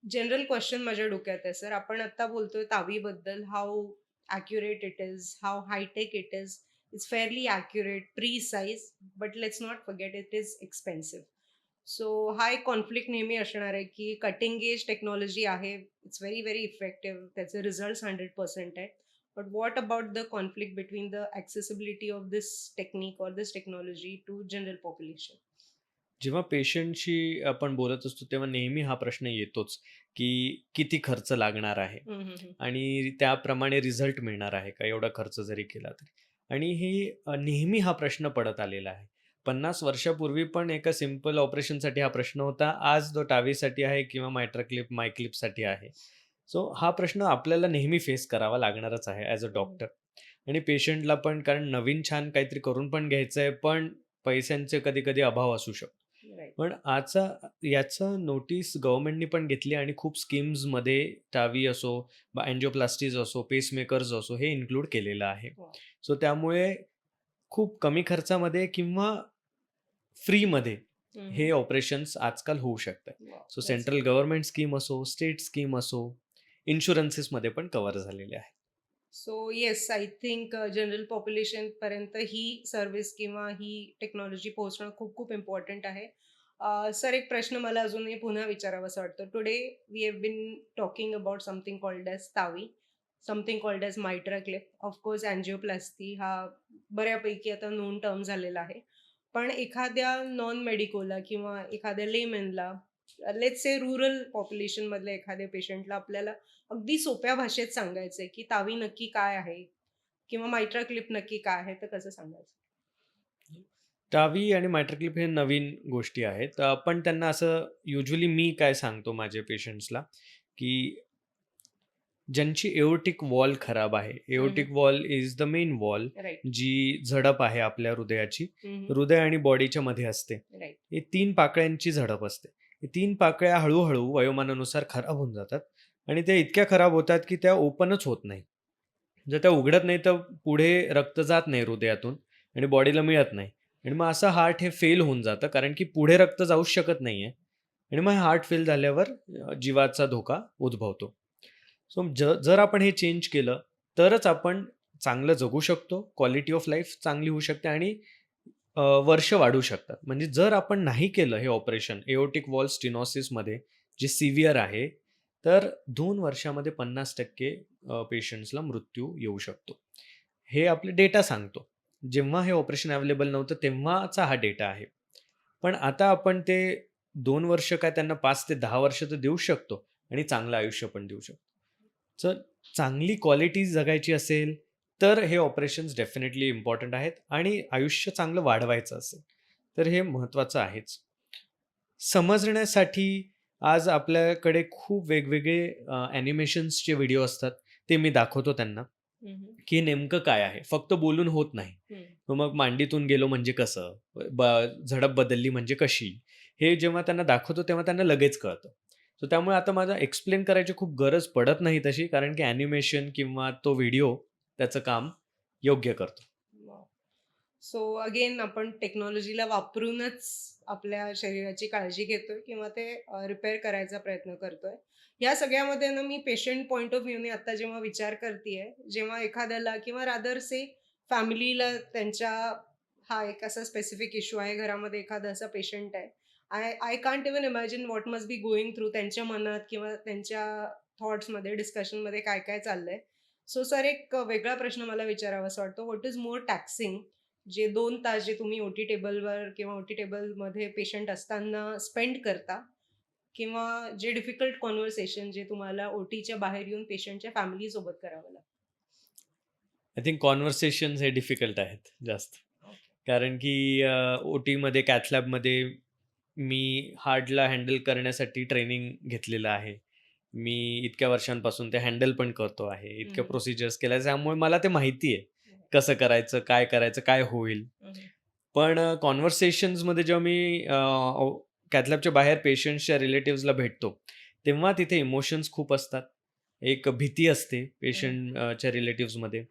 जनरल क्वेश्चन माझ्या डोक्यात आहे सर. आपण आत्ता बोलतोय तावीबद्दल, how accurate it is, how hi-tech it is. It's fairly accurate, precise, but let's not forget it is expensive. So हा एक कॉन्फ्लिक्ट नेहमी असणार आहे की कटिंग एज टेक्नॉलॉजी आहे, इट्स व्हेरी व्हेरी इफेक्टिव्ह, त्याचे रिझल्ट्स 100% आहेत. But what about the conflict between the accessibility of this technique or this technology to general population?
जेव्हा पेशंटशी आपण बोलत असतो तेव्हा नेहमी हा प्रश्न येतोच की किती खर्च लागणार आहे आणि त्याप्रमाणे रिझल्ट मिळणार आहे का एवढा खर्च जरी केला तरी. आणि हे नेहमी हा प्रश्न पडत आलेला आहे. 50 वर्षापूर्वी पण एका सिम्पल ऑपरेशनसाठी हा प्रश्न होता. आज तो टावीसाठी आहे किंवा मायक्लिपसाठी आहे. सो हा प्रश्न आपल्याला नेहमी फेस करावा लागणारच आहे ॲज अ डॉक्टर आणि पेशंटला पण, कारण नवीन छान काहीतरी करून पण घ्यायचं आहे, पण पैशांचे कधी कधी अभाव असू शकतो.
राइट.
पण याचं नोटीस गव्हर्नमेंटनी पण घेतली आणि खूप स्कीम्समध्ये टावी असो, अँजिओप्लास्टीज असो, पेसमेकर्स असो, हे इन्क्लूड केलेलं आहे.
वाह!
सो त्यामुळे खूप कमी खर्चामध्ये किंवा फ्रीमध्ये
हं,
हे
हं.
ऑपरेशन्स आजकाल होऊ शकतात.
Wow!
So
that's
central government scheme असो, स्टेट स्कीम असो, इन्शुरन्सेसमध्ये पण कव्हर झालेले आहे.
So yes, I think general पॉप्युलेशनपर्यंत ही सर्व्हिस किंवा ही टेक्नॉलॉजी पोहोचणं खूप खूप इम्पॉर्टंट आहे. सर, एक प्रश्न मला अजूनही पुन्हा विचारावासा वाटतो. Today we have been talking about something called as TAVI, something called as MitraClip. Of course angioplasty हा बऱ्यापैकी आता नोन टर्म झालेला आहे. पण एखाद्या नॉन मेडिकोला किंवा एखाद्या लेमॅनला, लेट्स से रूरल पॉप्युलेशनमधल्या एखाद्या पेशंटला आपल्याला अगदी सोप्या भाषेत सांगायचंय, की तावी नक्की काय आहे? किंवा मायट्रा क्लिप नक्की काय आहे? तर कसं सांगायचं?
टावी आणि मायट्रोक्लिप हे नवीन गोष्टी आहेत. पण त्यांना असं युजुअली मी काय सांगतो माझ्या पेशंट्सला, की ज्यांची एओर्टिक वॉल खराब आहे.
हं, हं.
Aortic wall is the main wall,
right.
जी झडप आहे आपल्या हृदयाची.
हं, हं.
हृदय आणि बॉडीच्या मध्ये असते.
राइट.
ही 3 पाकळ्यांची झडप असते. ही 3 पाकळ्या हळू-हळू वयोमानानुसार खराब होऊन जातात आणि त्या इतक्या खराब होतात, की त्या ओपनच होत नाही. जर त्या उघडत नाही, तर पुढे रक्त जात नाही हृदयातून आणि बॉडीला मिळत नाही आणि मग असं हार्ट हे फेल होऊन जातं, कारण की पुढे रक्त जाऊच शकत नाहीये आणि मग हार्ट फेल झाल्यावर जीवाचा धोका उद्भवतो. सो जर आपण हे चेंज केलं, तरच आपण चांगलं जगू शकतो. क्वालिटी ऑफ लाईफ चांगली होऊ शकते आणि वर्ष वाढू शकतात. म्हणजे जर आपण नाही केलं हे ऑपरेशन एओर्टिक वॉल स्टिनोसिसमध्ये जे सिव्हिअर आहे, तर 2 वर्षामध्ये 50% पेशंट्सला मृत्यू येऊ शकतो. हे आपले डेटा सांगतो. जेव्हा हे ऑपरेशन अवेलेबल नव्हतं तेव्हाचा हा डेटा आहे. पण आता आपण ते 2 वर्ष काय त्यांना 5 ते 10 वर्ष तर देऊ शकतो आणि चांगलं आयुष्य पण देऊ शकतो. जर चांगली क्वालिटी जगायची असेल, तर हे ऑपरेशन्स डेफिनेटली इम्पॉर्टंट आहेत आणि आयुष्य चांगलं वाढवायचं असेल, तर हे महत्त्वाचं आहेच. समजण्यासाठी आज आपल्याकडे खूप वेगवेगळे ॲनिमेशन्सचे व्हिडिओ असतात. ते मी दाखवतो त्यांना,
हं, हं.
की नेमकं काय आहे. फक्त बोलून होत नाही.
हं.
मग मांडीतून गेलो म्हणजे कसं? ब झडप बदलली म्हणजे कशी? हे जेव्हा त्यांना दाखवतो तेव्हा त्यांना लगेच कळतं. सो त्यामुळे आता माझा एक्सप्लेन करायची खूप गरज पडत नाही तशी, कारण की ॲनिमेशन किंवा तो व्हिडिओ त्याचं काम योग्य करतो.
वॉव! सो अगेन आपण टेक्नॉलॉजीला वापरूनच आपल्या शरीराची काळजी घेतोय किंवा ते रिपेअर करायचा प्रयत्न करतोय. या सगळ्यामध्ये ना मी पेशंट पॉइंट ऑफ व्ह्यूने आता जेव्हा विचार करतीये, जेव्हा एखाद्याला किंवा रादर से फॅमिलीला त्यांच्या हा एक असा स्पेसिफिक इश्यू आहे, घरामध्ये एखादा असा पेशंट आहे. I I can't even imagine what must be going through त्यांच्या मनात किंवा त्यांच्या थॉट्समध्ये, डिस्कशनमध्ये काय-काय चाललंय. सो सर, एक वेगळा प्रश्न मला विचारावासा वाटतो. व्हॉट इज मोर टॅक्सिंग, जे 2 तास जे तुम्ही ओटी टेबलवर किंवा ओटी टेबलमध्ये पेशंट असताना स्पेंड करता किंवा जे डिफिकल्ट कन्व्हर्सेशन जे तुम्हाला ओटीच्या बाहेर येऊन पेशंटच्या फॅमिलीसोबत करावं लागतं?
आय थिंक कॉन्व्हर्सेशन्स हे डिफिकल्ट आहेत जास्त.
ओके.
कारण की ओटीमध्ये कॅथ लॅबमध्ये मी हार्टला हँडल करण्यासाठी ट्रेनिंग घेतलेलं आहे. मी इतक्या वर्षांपासून ते हँडल पण करतो आहे.
हं,
इतक्या
हं.
प्रोसिजर्स केल्या त्यामुळे मला ते माहिती आहे. कसं करायचं, काय होईल?
हं, हं.
पण कॉन्व्हर्सेशन्समध्ये जेव्हा मी कॅथ लॅबच्या बाहेर पेशंट्सच्या रिलेटिव्हजला भेटतो, तेव्हा तिथे इमोशन्स खूप असतात. एक भीती असते
हं.
पेशंटच्या रिलेटिव्हजमध्ये,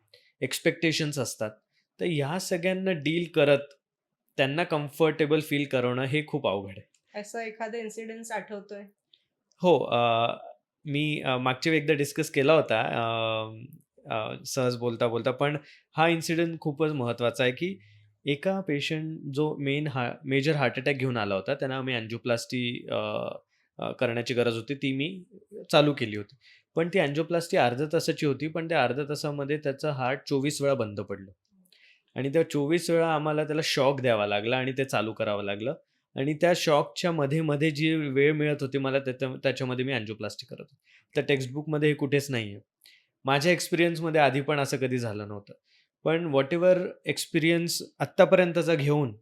एक्स्पेक्टेशन्स असतात. तर ह्या सगळ्यांना डील करत त्यांना कम्फर्टेबल फील करवणं हे खूप अवघड आहे.
असा एखादा इन्सिडन्स आठवतोय?
हो, मी मागच्या वेळी एकदा डिस्कस केला होता सहज बोलता-बोलता. पण हा इन्सिडेंट खूपच महत्त्वाचा आहे, की एका पेशंट जो मेजर हार्ट अटॅक घेऊन आला होता. त्यांना आम्ही अँजिओप्लास्टी करण्याची गरज होती. ती मी चालू केली होती. पण ती अँजिओप्लास्टी अर्ध्या तासाची होती. पण त्या अर्ध्या तासामध्ये त्याचं हार्ट 24 वेळा बंद पडलं आणि त्या 24 वेळा आम्हाला त्याला शॉक द्यावा लागला आणि ते चालू करावं लागलं आणि त्या शॉकच्या मध्ये-मध्ये जी वेळ मिळत होती मला त्याच्यामध्ये मी अँजिओप्लास्टी करत होतो. त्या टेक्स्टबुकमध्ये हे कुठेच नाहीये. माझ्या एक्सपिरियन्समध्ये आधी पण असं कधी झालं नव्हतं. पण व्हॉटएव्हर एक्सपिरियन्स आत्तापर्यंतचा घेऊन,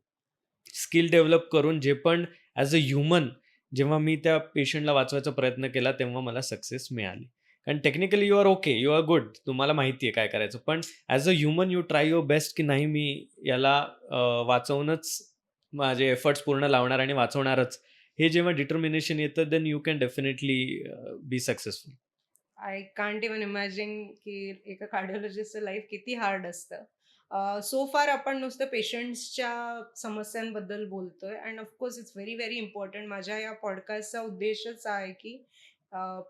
स्किल डेव्हलप करून जे पण ॲज अ ह्युमन जेव्हा मी त्या पेशंटला वाचवायचा प्रयत्न केला, तेव्हा मला सक्सेस मिळाली. कारण technically you are okay, you are good. तुम्हाला माहिती आहे काय करायचं. पण as a human you try your best, की नाही मी याला वाचवूनच माझे एफर्ट्स पूर्ण लावणार आणि वाचवणारच. हे जेव्हा डिटर्मिनेशन येतं, then you can definitely be successful.
I can't even imagine की एका कार्डिओलॉजिस्टचं लाईफ किती हार्ड असतं. सो फार आपण नुसतं पेशंट्सच्या समस्यांबद्दल बोलतोय and of course it's very very important. माझ्या या पॉडकास्टचा उद्देशच आहे की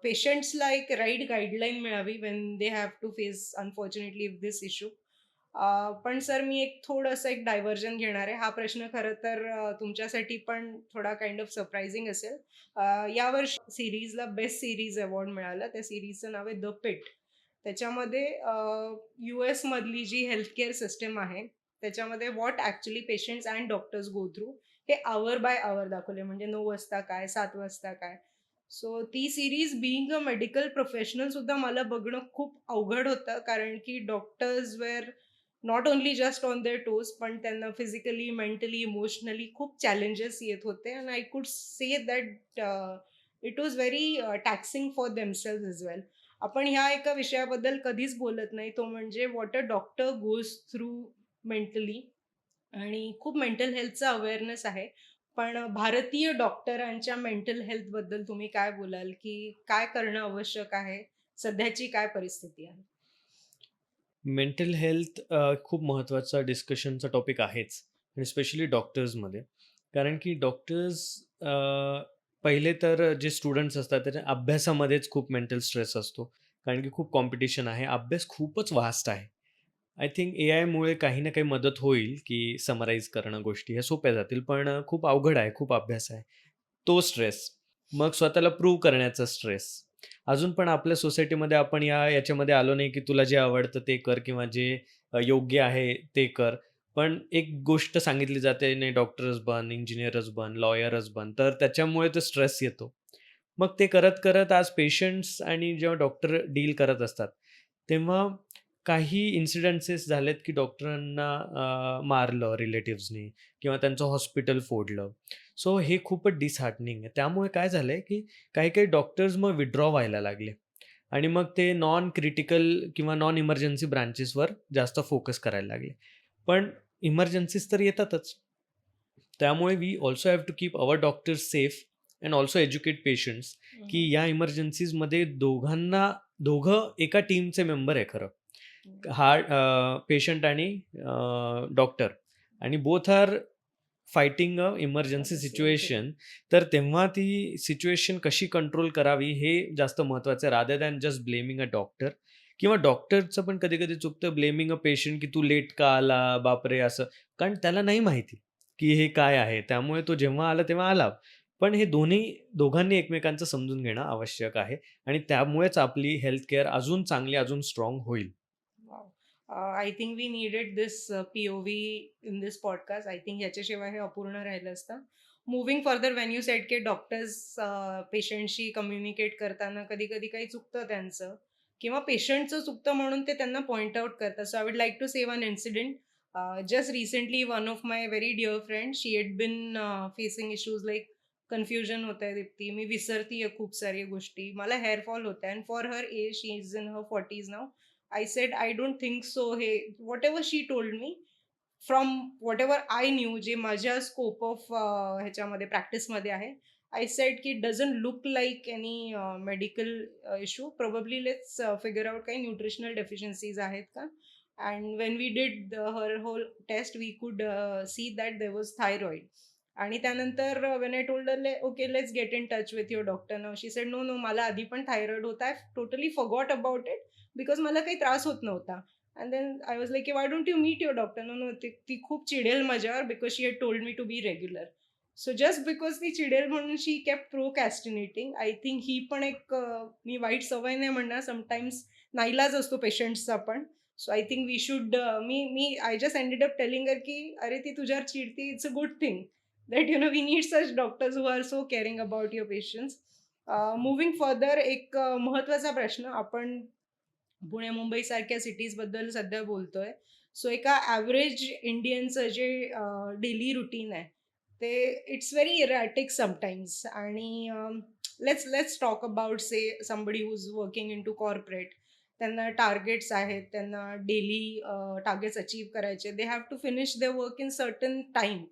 पेशंट्सला एक राईट गाईडलाईन मिळावी when they have to face unfortunately this issue. पण सर मी एक थोडंसं एक डायव्हर्जन घेणार आहे. हा प्रश्न खरं तर तुमच्यासाठी पण थोडा काइंड ऑफ सरप्रायझिंग असेल. यावर्षी सीरीजला बेस्ट सीरीज अवॉर्ड मिळाला. त्या सीरीजचं नाव आहे द पिट. त्याच्यामध्ये US मधली जी हेल्थ केअर सिस्टम आहे, त्याच्यामध्ये what actually patients and doctors go through हे आवर बाय आवर दाखवले. म्हणजे 9 वाजता काय, 7 वाजता काय. सो ती series being a medical professional सुद्धा मला बघणं खूप अवघड होतं. कारण की doctors were not only just on their toes, पण त्यांना फिजिकली, मेंटली, इमोशनली खूप चॅलेंजेस येत होते and I could say that it was very taxing for themselves as well. आपण ह्या एका विषयाबद्दल कधीच बोलत नाही, तो म्हणजे what a doctor goes through mentally. आणि खूप मेंटल हेल्थचा अवेअरनेस आहे. पण भारतीय डॉक्टरांच्या मेंटल हेल्थबद्दल तुम्ही काय बोलाल, की काय करणं आवश्यक आहे? सध्याची काय परिस्थिती आहे?
मेंटल हेल्थ खूप महत्त्वाचा डिस्कशनचा टॉपिक आहेच आणि स्पेशली डॉक्टर्समध्ये. कारण की डॉक्टर्स पहिले तर जे स्टुडंट्स असतात त्याच्या अभ्यासामध्येच खूप मेंटल स्ट्रेस असतो. कारण की खूप कॉम्पिटिशन आहे. अभ्यास खूपच व्हास्ट आहे. आय थिंक एआयमुळे काही ना काही मदत होईल, की समराईज करणं गोष्टी ह्या सोप्या जातील. पण खूप अवघड आहे, खूप अभ्यास आहे. तो स्ट्रेस. मग स्वतःला प्रूव्ह करण्याचा स्ट्रेस. अजून पण आपल्या सोसायटीमध्ये आपण याच्यामध्ये आलो नाही, की तुला जे आवडतं ते कर किंवा जे योग्य आहे ते कर. पण एक गोष्ट सांगितली जाते, नाही डॉक्टरच बन, इंजिनिअरच बन, लॉयरच बन. तर त्याच्यामुळे तो स्ट्रेस येतो. मग ते करत-करत आज पेशंट्स आणि जेव्हा डॉक्टर डील करत असतात, तेव्हा काही इन्सिडेंसेस झालेत, की डॉक्टरांना मारलं रिलेटिव्हजनी किंवा त्यांचं हॉस्पिटल फोडलं. सो हे खूपच डिसहार्टनिंग आहे. त्यामुळे काय झालंय, की काही-काही डॉक्टर्स मग विथड्रॉ व्हायला लागले आणि मग ते नॉन क्रिटिकल किंवा नॉन इमर्जन्सी ब्रांचेसवर जास्त फोकस करायला लागले. पण इमर्जन्सीज तर येतातच. त्यामुळे we also have to keep our doctors safe and also educate patients, की
हं,
या इमर्जन्सीजमध्ये दोघं एका टीमचे मेंबर आहे खरं. हा पेशंट आणि डॉक्टर आणि both are fighting a
at
emergency
the same time.
Situation. तर तेव्हा ती सिच्युएशन कशी कंट्रोल करावी हे जास्त महत्त्वाचं आहे rather than just blaming a doctor. किंवा डॉक्टरचं पण कधी-कधी चुकतं ब्लेमिंग अ पेशंट, की "तू लेट का आला? बापरे!" असं. कारण त्याला नाही माहिती, की हे काय आहे. त्यामुळे तो जेव्हा आला तेव्हा आला. पण हे दोघांनी एकमेकांचं समजून घेणं आवश्यक आहे आणि त्यामुळेच आपली हेल्थ केअर अजून चांगली, अजून स्ट्राँग होईल.
Wow! I think we needed this POV in this podcast. I think ह्याच्याशिवाय हे अपूर्ण राहिलं असतं. Moving further when you said की डॉक्टर्स पेशंटशी कम्युनिकेट करताना कधी-कधी काही चुकतं त्यांचं किंवा पेशंटचं चुकतं म्हणून ते त्यांना पॉइंट आउट करतात. So I would like to say one incident. Just recently one of my very dear friend she had been facing issues like confusion होतंय दीप्ती. मी विसरतीये खूप साऱ्या गोष्टी. मला हेअर फॉल होतंय and for her age she is in her 40s now. I said, I don't think so. Hey, whatever she told me, from whatever I knew, जे माझ्या स्कोप ऑफ ह्याच्यामध्ये प्रॅक्टिसमध्ये आहे, आय सेड की doesn't look like any medical issue. Probably let's figure out काही nutritional deficiencies आहेत का. And when we did her whole test we could see that there was thyroid. आणि त्यानंतर when I told okay let's get in touch with your doctor now, she said no no मला आधी पण thyroid होता. I totally forgot about it because मला काही त्रास होत नव्हता. And then I was like, "why don't you meet your doctor?" "No, no, ती ती खूप चिडेल माझ्यावर because she had told me to be regular." So just because ती चिडेल म्हणून she kept procrastinating. I think ही पण एक मी वाईट सवय नाही म्हणणार, समटाईम्स नाईलाज असतो पेशंट्सचा पण. So I think we should मी मी I just ended up telling her की "अरे ती तुझ्यावर चिडते, it's a good thing that you know we need such doctors who are so caring about your patients." Moving further एक महत्त्वाचा प्रश्न आपण पुणे मुंबईसारख्या सिटीजबद्दल सध्या बोलतोय. सो एका ॲव्हरेज इंडियनचं जे डेली रुटीन आहे, ते इट्स व्हेरी इरॅटिक समटाईम्स. आणि let's let's talk about say somebody who is working in to corporate. त्यांना टार्गेट्स आहेत, त्यांना डेली टार्गेट्स अचीव्ह करायचे. They have to finish their work in certain time.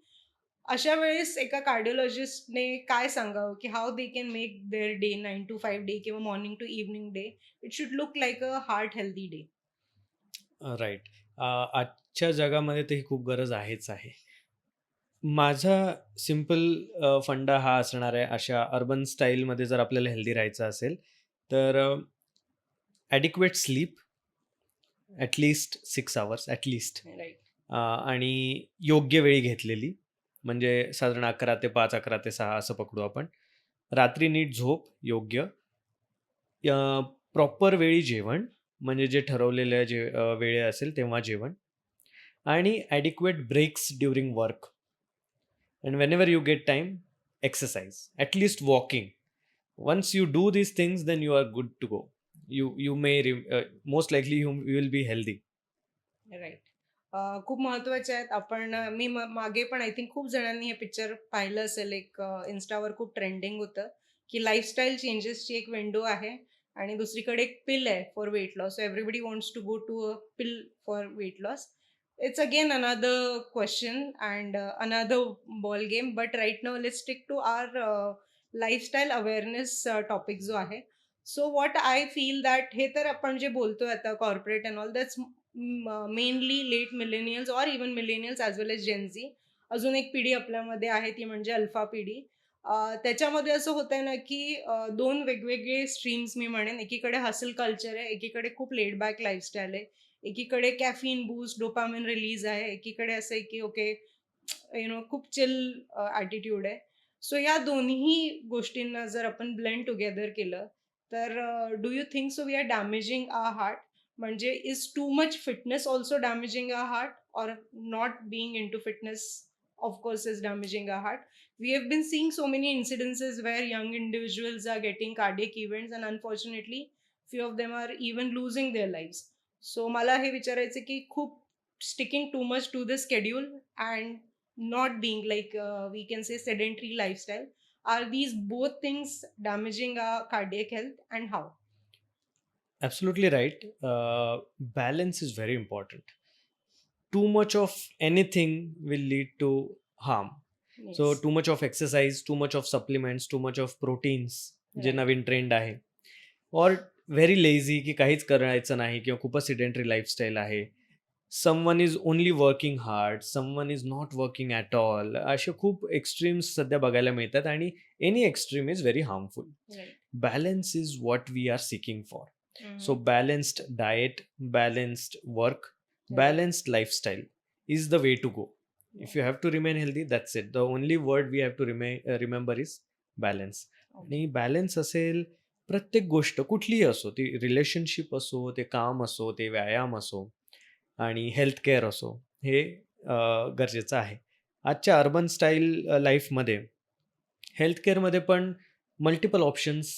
अशा वेळेस एका कार्डिओलॉजिस्टने काय सांगावं, की how they can make their day 9 to 5 day किंवा morning to evening day. It should look like a heart healthy day.
Right. आजच्या जगामध्ये तर ही खूप गरज आहेच आहे. माझा सिंपल फंडा हा असणार आहे, अशा अर्बन स्टाईलमध्ये जर आपल्याला हेल्दी राहायचं असेल, तर adequate sleep, at least 6 hours at least.
Right.
आणि योग्य वेळी घेतलेली, म्हणजे साधारण 11 ते 5, 11 ते 6 असं पकडू आपण. रात्री नीट झोप योग्य. प्रॉपर वेळी जेवण, म्हणजे जे ठरवलेलं वेळ असेल तेव्हा जेवण. आणि adequate breaks during work. And whenever you get time, exercise, at least walking. Once you do these things, then you are good to go. You may most likely you will be healthy.
Right. खूप महत्त्वाचे आहेत. आपण मी मागे पण I think खूप जणांनी हे picture पाहिलं असेल. एक Instaवर खूप ट्रेंडिंग होतं, की लाईफस्टाईल चेंजेसची एक विंडो आहे आणि दुसरीकडे एक पिल आहे for weight loss. So everybody wants to go to a pill for weight loss. It's again another question and another ball game. But right now, let's stick to our lifestyle awareness topic जो आहे. So what I feel that हे तर आपण जे बोलतोय आता corporate and all that's mainly late millennials or even millennials as well as Gen Z. अजून एक पिढी आपल्यामध्ये आहे ती म्हणजे अल्फा पिढी. त्याच्यामध्ये असं होतंय ना, की दोन वेगवेगळे स्ट्रीम्स मी म्हणेन. एकीकडे हसल कल्चर आहे, एकीकडे खूप लेड बॅक लाईफस्टाईल आहे. एकीकडे कॅफीन बूस्ट, डोपामाइन रिलीज आहे. एकीकडे असं आहे, की ओके खूप चिल ॲटिट्यूड आहे. सो या दोन्ही गोष्टींना जर आपण ब्लेंड टुगेदर केलं, तर do you think so we are damaging our heart? म्हणजे is too much fitness also damaging our heart or not being into fitness of course is damaging our heart? We have been seeing so many incidences where young individuals are getting cardiac events and unfortunately few of them are even losing their lives. So मला हे विचारायचं की खूप sticking too much to the schedule and not being like we can say sedentary lifestyle, are these both things damaging our cardiac health and how?
Absolutely right. Balance is very important. Too much of anything will lead to harm. So
Yes.
too much of exercise, too much of supplements, too much of proteins, जे
Right.
नवीन trend आहे, और very lazy, की काहीच करायचं नाही किंवा खूपच sedentary lifestyle आहे. Someone is only working hard, someone is not working at all. असे खूप एक्स्ट्रीम्स सध्या बघायला मिळतात आणि any extreme is very harmful.
Right.
Balance is what we are seeking for. So
Mhm.
balanced diet, balanced work,
Right.
balanced lifestyle is the way to go. If
Yeah.
you have to remain healthy, that's it. The only word we have to remember is balance.
Okay.
आणि balance असेल प्रत्येक गोष्ट कुठलीही असो, ती relationship असो, ते काम असो, ते व्यायाम असो आणि हेल्थ केअर असो, हे गरजेचं आहे. आजच्या अर्बन स्टाईल लाईफमध्ये हेल्थ केअरमध्ये पण मल्टिपल ऑप्शन्स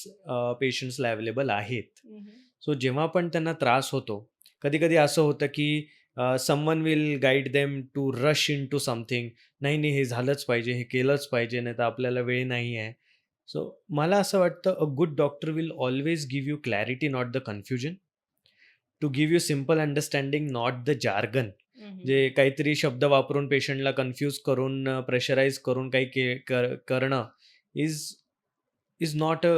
पेशंट्सला अवेलेबल आहेत.
Mhm.
सो जेव्हा पण त्यांना त्रास होतो, कधी-कधी असं होतं की someone will guide them to rush into something. नाही, नाही, हे झालंच पाहिजे, हे केलंच पाहिजे, नाहीतर आपल्याला वेळ नाही आहे. सो मला असं वाटतं, a good doctor will always give you clarity, not the confusion. To give you simple understanding, not the jargon.
Mhm.
जे काहीतरी शब्द वापरून पेशंटला कन्फ्यूज करून, प्रेशराईज करून काही करणं is is not a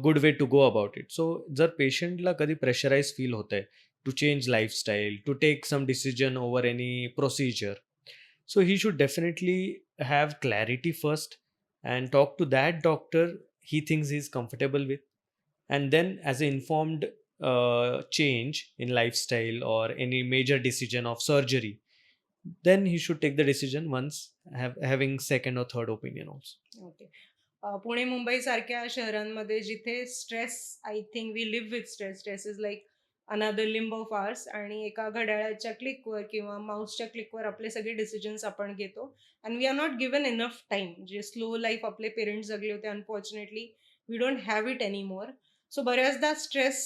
good way to go about it. So जर पेशंटला कधी प्रेशराईज फील होतंय to change lifestyle, to take some decision over any procedure, so he should definitely have clarity first and talk to that doctor he thinks he's comfortable with, and then as an informed change in lifestyle or any major decision of surgery, then he should take the decision once having second or third opinion also.
Okay. Pune Mumbai सारख्या शहरांमध्ये जिथे stress, I think we live with stress. Stress is like another limb of ours आणि एका घड्याळाच्या क्लिकवर किंवा माऊसच्या क्लिकवर आपले सगळे डिसिजन्स आपण घेतो and we are not given enough time. जे स्लो लाईफ आपले पेरेंट्स जगले होते, unfortunately we don't have it any more. So बऱ्याचदा स्ट्रेस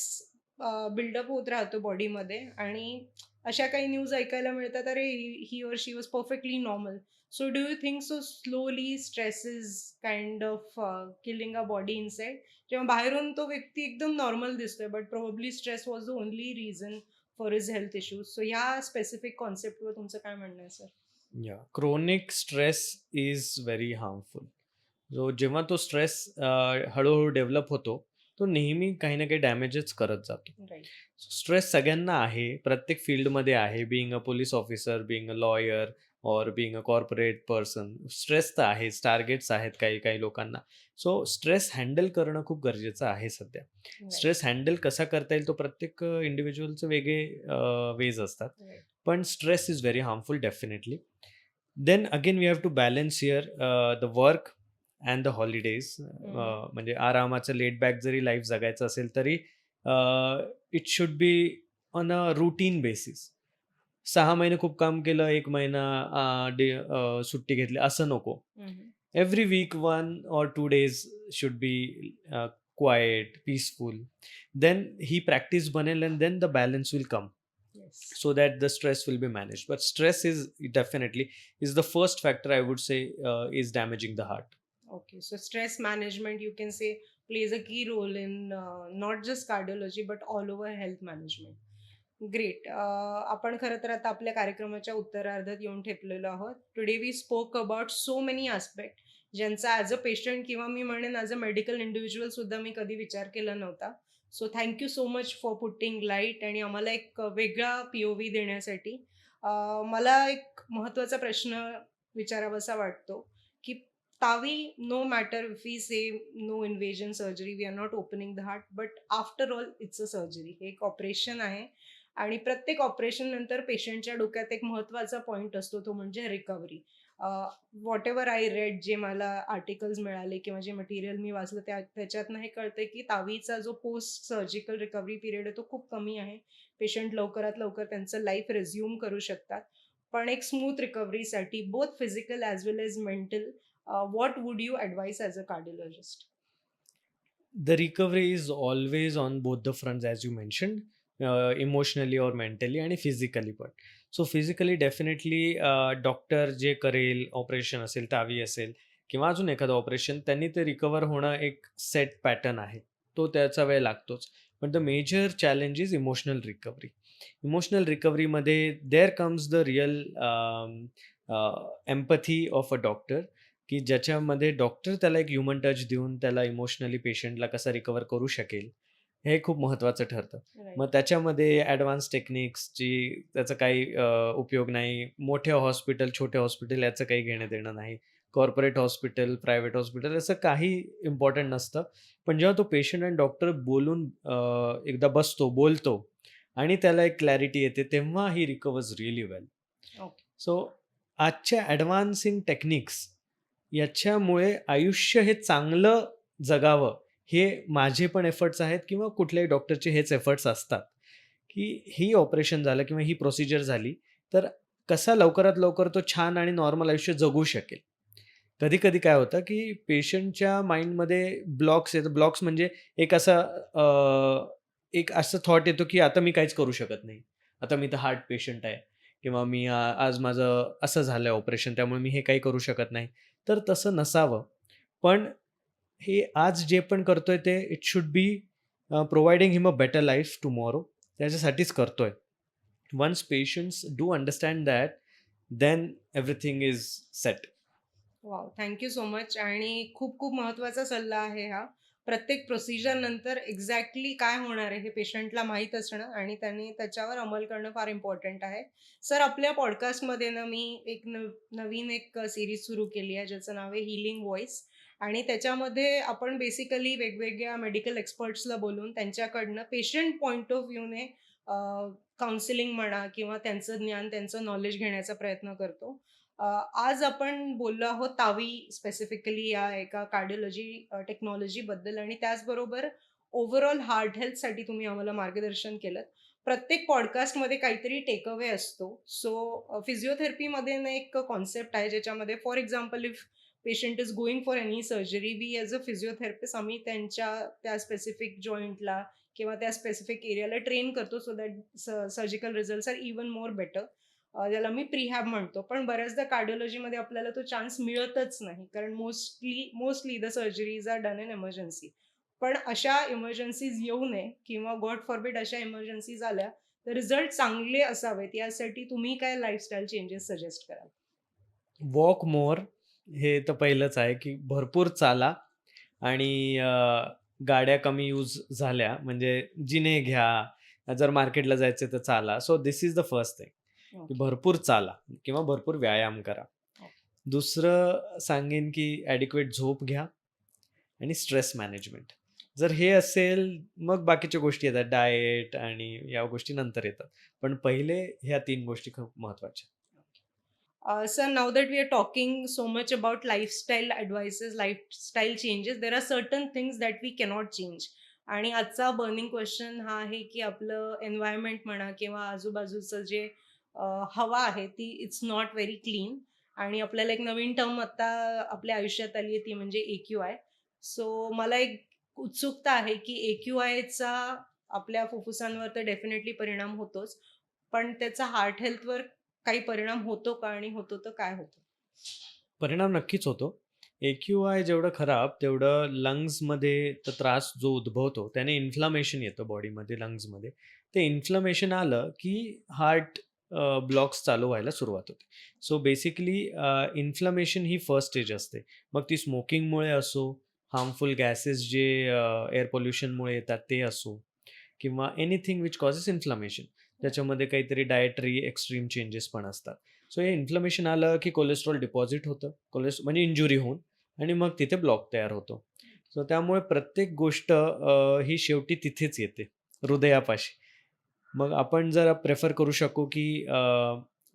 बिल्डअप होत राहतो बॉडीमध्ये आणि अशा काही न्यूज ऐकायला मिळतात, अरे he or she was perfectly normal. So do you think so slowly stress is kind of killing our body inside? जेव्हा बाहेरून तो व्यक्ती एकदम नॉर्मल दिसतोय but probably stress was the only reason for his health issues. So ह्या specific कॉन्सेप्टवर तुमचं काय म्हणणं आहे सर?
या chronic stress is very harmful. जेव्हा तो स्ट्रेस हळूहळू डेव्हलप होतो, तो नेहमी काही ना काही डॅमेजच करत जातो.
राईट.
स्ट्रेस सगळ्यांना आहे, प्रत्येक फील्डमध्ये आहे. Being a police officer, being a lawyer or being a corporate person, stress तर आहेच, टार्गेट्स आहेत काही काही लोकांना. सो स्ट्रेस हँडल करणं खूप गरजेचं आहे सध्या.
राईट.
स्ट्रेस हँडल कसा करता येईल तो प्रत्येक इंडिव्हिज्युअलचे वेगळे वेज असतात.
राईट.
पण stress is very harmful definitely. Then again we have to balance here the work and the holidays. म्हणजे आरामाचं लेट बॅक जरी लाईफ जगायचं असेल तरी it should be on a routine basis. 6 महिने खूप काम केलं, 1 महिना सुट्टी घेतली असं नको. Every week 1 or 2 days should be quiet, peaceful. Then ही प्रॅक्टिस बनेल and then the balance will come,
yes.
so that the stress will be managed. But stress is definitely is the first factor, I would say, is damaging the heart.
Okay, so stress management, you can say, plays a key role in not just cardiology but all over health management. Great. आपण खरं तर आता आपल्या कार्यक्रमाच्या उत्तरार्धात येऊन ठेपलेलो आहोत. Today we spoke about so many aspect ज्यांचा ॲज अ पेशंट किंवा मी म्हणेन ॲज अ मेडिकल इंडिव्हिज्युअल सुद्धा मी कधी विचार केला नव्हता. So thank you so much for putting light आणि आम्हाला एक वेगळा POV देण्यासाठी. मला एक महत्त्वाचा प्रश्न विचारावासा वाटतो, की TAVI, no matter if we say no invasion surgery, we are not opening the heart, but after all it's a surgery. हे एक ऑपरेशन आहे आणि प्रत्येक ऑपरेशन नंतर पेशंटच्या डोक्यात एक महत्त्वाचा पॉइंट असतो, तो म्हणजे recovery. What ever I read, जे मला आर्टिकल्स मिळाले किंवा जे मटेरियल मी वाचलं त्याच्यातनं हे कळतंय की तावीचा जो पोस्ट सर्जिकल रिकव्हरी पिरियड आहे तो खूप कमी आहे. पेशंट लवकरात लवकर त्यांचं लाईफ रिझ्यूम करू शकतात. पण एक स्मूथ रिकव्हरीसाठी both physical as well as mental, what would you advise as a cardiologist?
The recovery is always on both the fronts, as you mentioned, emotionally और मेंटली आणि फिजिकली पण. सो फिजिकली डेफिनेटली डॉक्टर जे करेल, operation असेल, तावी असेल किंवा अजून एखादं ऑपरेशन, त्यांनी ते रिकवर होणं एक सेट पॅटर्न आहे. तो त्याचा वेळ लागतोच. पण the major challenge is emotional recovery. Emotional रिकव्हरीमध्ये there comes the real empathy of a doctor, की ज्याच्यामध्ये डॉक्टर त्याला एक ह्युमन टच देऊन त्याला इमोशनली पेशंटला कसा रिकवर करू शकेल, हे खूप महत्त्वाचं ठरतं. मग त्याच्यामध्ये ॲडव्हान्स टेक्निक्सची त्याचा काही उपयोग नाही. मोठे हॉस्पिटल, छोटे हॉस्पिटल याचं काही घेणं-देणं नाही. कॉर्पोरेट हॉस्पिटल, प्रायव्हेट हॉस्पिटल असं काही इम्पॉर्टंट नसतं. पण जेव्हा तो पेशंट आणि डॉक्टर बोलून एकदा बसतो, बोलतो आणि त्याला एक क्लॅरिटी येते, तेव्हा ही रिकव्हर्स रिअली वेल.
ओके.
सो आजच्या ॲडव्हान्सिंग टेक्निक्स याच्यामुळे आयुष्य हे चांगलं जगावं, हे माझे पण एफर्ट्स आहेत किंवा कुठल्याही डॉक्टरचे हेच एफर्ट्स असतात, की ही ऑपरेशन झालं किंवा ही प्रोसिजर झाली, तर कसा लवकरात लवकर तो छान आणि नॉर्मल आयुष्य जगू शकेल. कधी-कधी काय होतं, की पेशंटच्या माइंडमध्ये ब्लॉक्स येतात. ब्लॉक्स म्हणजे एक असा एक असं थॉट येतो, की आता मी काहीच करू शकत नाही. आता मी तर हार्ट पेशंट आहे किंवा मी आज माझं असं झालंय ऑपरेशन, त्यामुळे मी हे काही करू शकत नाही. तर तसं नसावं. पण हे आज जे पण करतोय ते it should be providing him a better life tomorrow. त्याच्यासाठीच करतोय. Once patients do understand that, then everything is set.
Wow, thank you so much. आणि खूप खूप महत्त्वाचा सल्ला आहे हा. प्रत्येक प्रोसिजर नंतर एक्झॅक्टली काय होणार आहे हे पेशंटला माहीत असणं आणि त्यांनी त्याच्यावर अंमल करणं फार इम्पॉर्टंट आहे. सर, आपल्या पॉडकास्टमध्ये ना मी एक नवीन एक सीरीज सुरू केली आहे ज्याचं नाव आहे हीलिंग व्हॉइस. आणि त्याच्यामध्ये आपण बेसिकली वेगवेगळ्या मेडिकल एक्सपर्ट्सला बोलून त्यांच्याकडनं पेशंट पॉइंट ऑफ व्ह्यूने काउन्सिलिंग म्हणा किंवा त्यांचं ज्ञान, त्यांचं नॉलेज घेण्याचा प्रयत्न करतो. अ, आज आपण बोललो आहोत तावी स्पेसिफिकली या एका कार्डिओलॉजी टेक्नॉलॉजीबद्दल आणि त्याचबरोबर ओव्हरऑल हार्ट हेल्थसाठी तुम्ही आम्हाला मार्गदर्शन केलं. प्रत्येक पॉडकास्टमध्ये काहीतरी टेक अवे असतो. सो फिजिओथेरपीमध्ये ना एक कॉन्सेप्ट आहे ज्याच्यामध्ये for example if patient is going for any surgery, we as a physiotherapist आम्ही त्यांच्या त्या स्पेसिफिक जॉईंटला किंवा त्या स्पेसिफिक एरियाला ट्रेन करतो so that surgical results are even more better. ज्याला मी प्रीहॅब म्हणतो. पण बऱ्याचदा कार्डिओलॉजीमध्ये आपल्याला तो चान्स मिळतच नाही. कारण mostly the surgeries are done in emergency. पण अशा इमर्जन्सीज येऊ नये किंवा गॉड फॉरबिड अशा इमर्जन्सीज आल्या, तर रिझल्ट चांगले असावेत यासाठी तुम्ही काय लाईफस्टाईल चेंजेस सजेस्ट कराल?
वॉक मोर हे तर पहिलंच आहे, की भरपूर चाला आणि गाड्या कमी यूज झाल्या म्हणजे जिने घ्या, जर मार्केटला जायचं तर चाला. So this is the first thing, की
ओके.
भरपूर चाला किंवा भरपूर व्यायाम करा. दुसरं सांगेन, की ॲडिक्वेट झोप घ्या आणि स्ट्रेस मॅनेजमेंट. जर हे असेल, मग बाकीच्या गोष्टी येतात. डाएट आणि या गोष्टी नंतर येतात. पण पहिले ह्या 3 गोष्टी खूप महत्त्वाच्या.
Sir, now that we are talking so much about lifestyle advices, lifestyle changes, there are certain things that we cannot change. आणि आजचा बर्निंग क्वेश्चन हा आहे की आपलं एन्व्हायरमेंट म्हणा किंवा आजूबाजूचं जे हवा आहे ती इट्स नॉट व्हेरी क्लीन. आणि आपल्याला एक नवीन टर्म आता आपल्या आयुष्यात आली आहे ती म्हणजे AQI. सो मला एक उत्सुकता आहे की AQIचा आपल्या फुफ्फुसांवर तर डेफिनेटली परिणाम होतोच, पण त्याचा हार्ट हेल्थवर काही परिणाम होतो का आणि होतो तर काय होतो?
परिणाम नक्कीच होतो. AQI जेवढं खराब, तेवढं लंग्समध्ये तर त्रास जो उद्भवतो, त्याने इन्फ्लामेशन येतं बॉडीमध्ये, लंग्समध्ये. ते इन्फ्लमेशन आलं, की हार्ट ब्लॉक्स चालू व्हायला सुरुवात होते. सो बेसिकली इन्फ्लमेशन ही फर्स्ट स्टेज असते. मग ती स्मोकिंगमुळे असो, हार्मफुल गॅसेस जे एअर पोल्युशनमुळे येतात ते असो किंवा एनिथिंग विच कॉजेस इन्फ्लमेशन. त्याच्यामध्ये काहीतरी डायटरी एक्स्ट्रीम चेंजेस पण असतात. सो हे इन्फ्लमेशन आलं की कोलेस्ट्रॉल डिपॉझिट होतं. म्हणजे इंजुरी होऊन आणि मग तिथे ब्लॉक तयार होतो. सो त्यामुळे प्रत्येक गोष्ट ही शेवटी तिथेच येते, हृदयापाशी. मग आपण जरा प्रेफर करू शकू की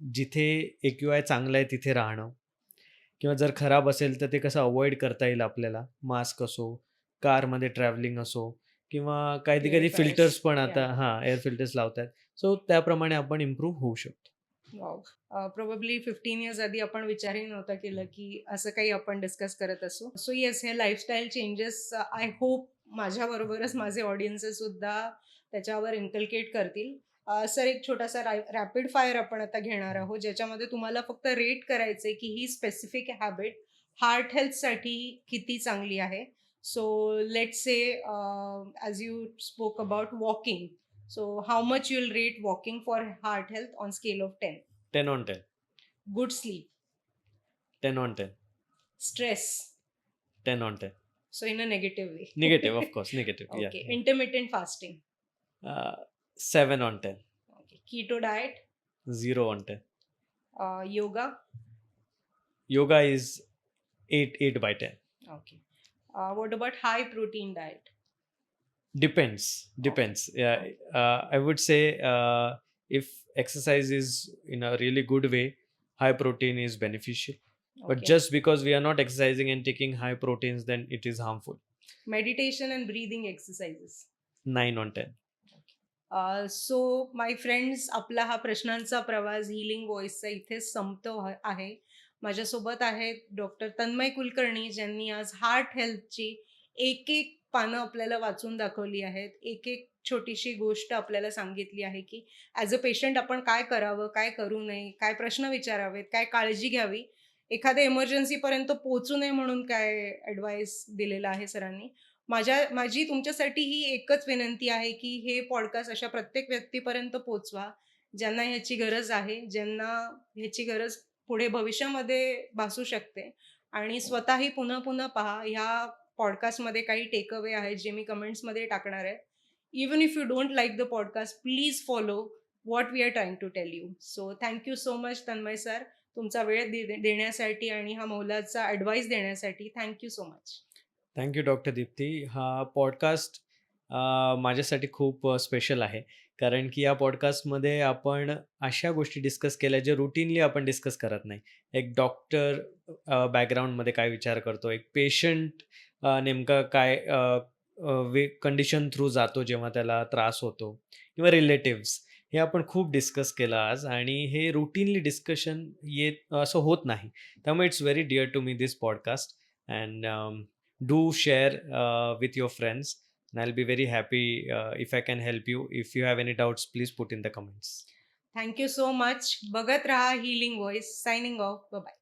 जिथे AQI चांगला आहे तिथे राहणं किंवा जर खराब असेल तर ते कसं अव्हॉइड करता येईल आपल्याला. मास्क असो, कारमध्ये ट्रॅव्हलिंग असो किंवा कधी-कधी
प्युरिफायर्स.
फिल्टर्स पण
या.
आता एअर फिल्टर्स लावतायत. सो त्याप्रमाणे आपण इम्प्रूव्ह होऊ शकतो.
वॉव! प्रोबॅबली 15 इयर्स आधी आपण विचारही नव्हता केला, की असं काही आपण डिस्कस करत असू. सो येस, हे लाईफस्टाईल चेंजेस आय होप माझ्याबरोबरच माझे ऑडियन्सेस सुद्धा त्याच्यावर इन्कल्केट करतील. सर, एक छोटासा रॅपिड फायर आपण आता घेणार आहोत, ज्याच्यामध्ये तुम्हाला फक्त रेट करायचंय, की ही स्पेसिफिक हॅबिट हार्ट हेल्थसाठी किती चांगली आहे. So let's say as you spoke about walking. So, how much you'll rate walking for heart health on scale of 10?
10 on 10.
Good sleep,
10 on 10.
stress,
10 on 10.
so in a negative way.
Negative, of course, negative. Yeah.
Okay, intermittent fasting,
7 on 10.
okay, keto diet,
0 on 10.
yoga,
Yoga is 8 by 10.
okay. What about high protein diet?
Depends. Yeah, I would say if exercise is in a really good way, high protein is beneficial. But
Okay.
just because we are not exercising and taking high proteins, then it is harmful.
Meditation and breathing exercises.
9 on 10.
So my friends, आपला हा प्रश्नांचा प्रवास healing व्हॉइसचा इथेच संपतो आहे. माझ्यासोबत आहेत doctor Tanmay Kulkarni, ज्यांनी आज हार्ट हेल्थची एक एक पानं आपल्याला वाचून दाखवली आहेत. एक एक छोटीशी गोष्ट आपल्याला सांगितली आहे की ॲज अ पेशंट आपण काय करावं, काय करू नये, काय प्रश्न विचारावेत, काय काळजी घ्यावी, एखाद्या इमर्जन्सीपर्यंत पोहोचू नये म्हणून काय ॲडवाईस दिलेला आहे सरांनी. माझी तुमच्यासाठी ही एकच विनंती आहे, की हे पॉडकास्ट अशा प्रत्येक व्यक्तीपर्यंत पोहोचवा, ज्यांना ह्याची गरज आहे, ज्यांना ह्याची गरज पुढे भविष्यामध्ये भासू शकते. आणि स्वतःही पुन्हा-पुन्हा पहा. ह्या पॉडकास्टमध्ये काही टेक अवे आहेत, जे मी कमेंट्समध्ये टाकणार आहे. Even if you don't like the podcast, please follow what we are trying to tell you. So thank so much Tanmay sir, तुमचा वेळ देण्यासाठी आणि हा मोलाचा ॲडवाईस देण्यासाठी. Thank so much.
Thank you doctor Deepti. हा पॉडकास्ट माझ्यासाठी खूप स्पेशल आहे. कारण की या पॉडकास्टमध्ये आपण अशा गोष्टी डिस्कस केल्या जे रुटीनली आपण डिस्कस करत नाही. एक डॉक्टर बॅकग्राऊंडमध्ये काय विचार करतो, एक पेशंट नेमका काय कंडिशन थ्रू जातो जेव्हा त्याला त्रास होतो किंवा रिलेटिव्स, हे आपण खूप डिस्कस केलं आज आणि हे रुटीनली डिस्कशन असं होत नाही. त्यामुळे it's very dear to me this podcast and do share with your friends and I'll be very happy if I can help you. If you have any doubts, please put in the comments.
Thank so much. बघत राहा healing voice. Signing off. Bye.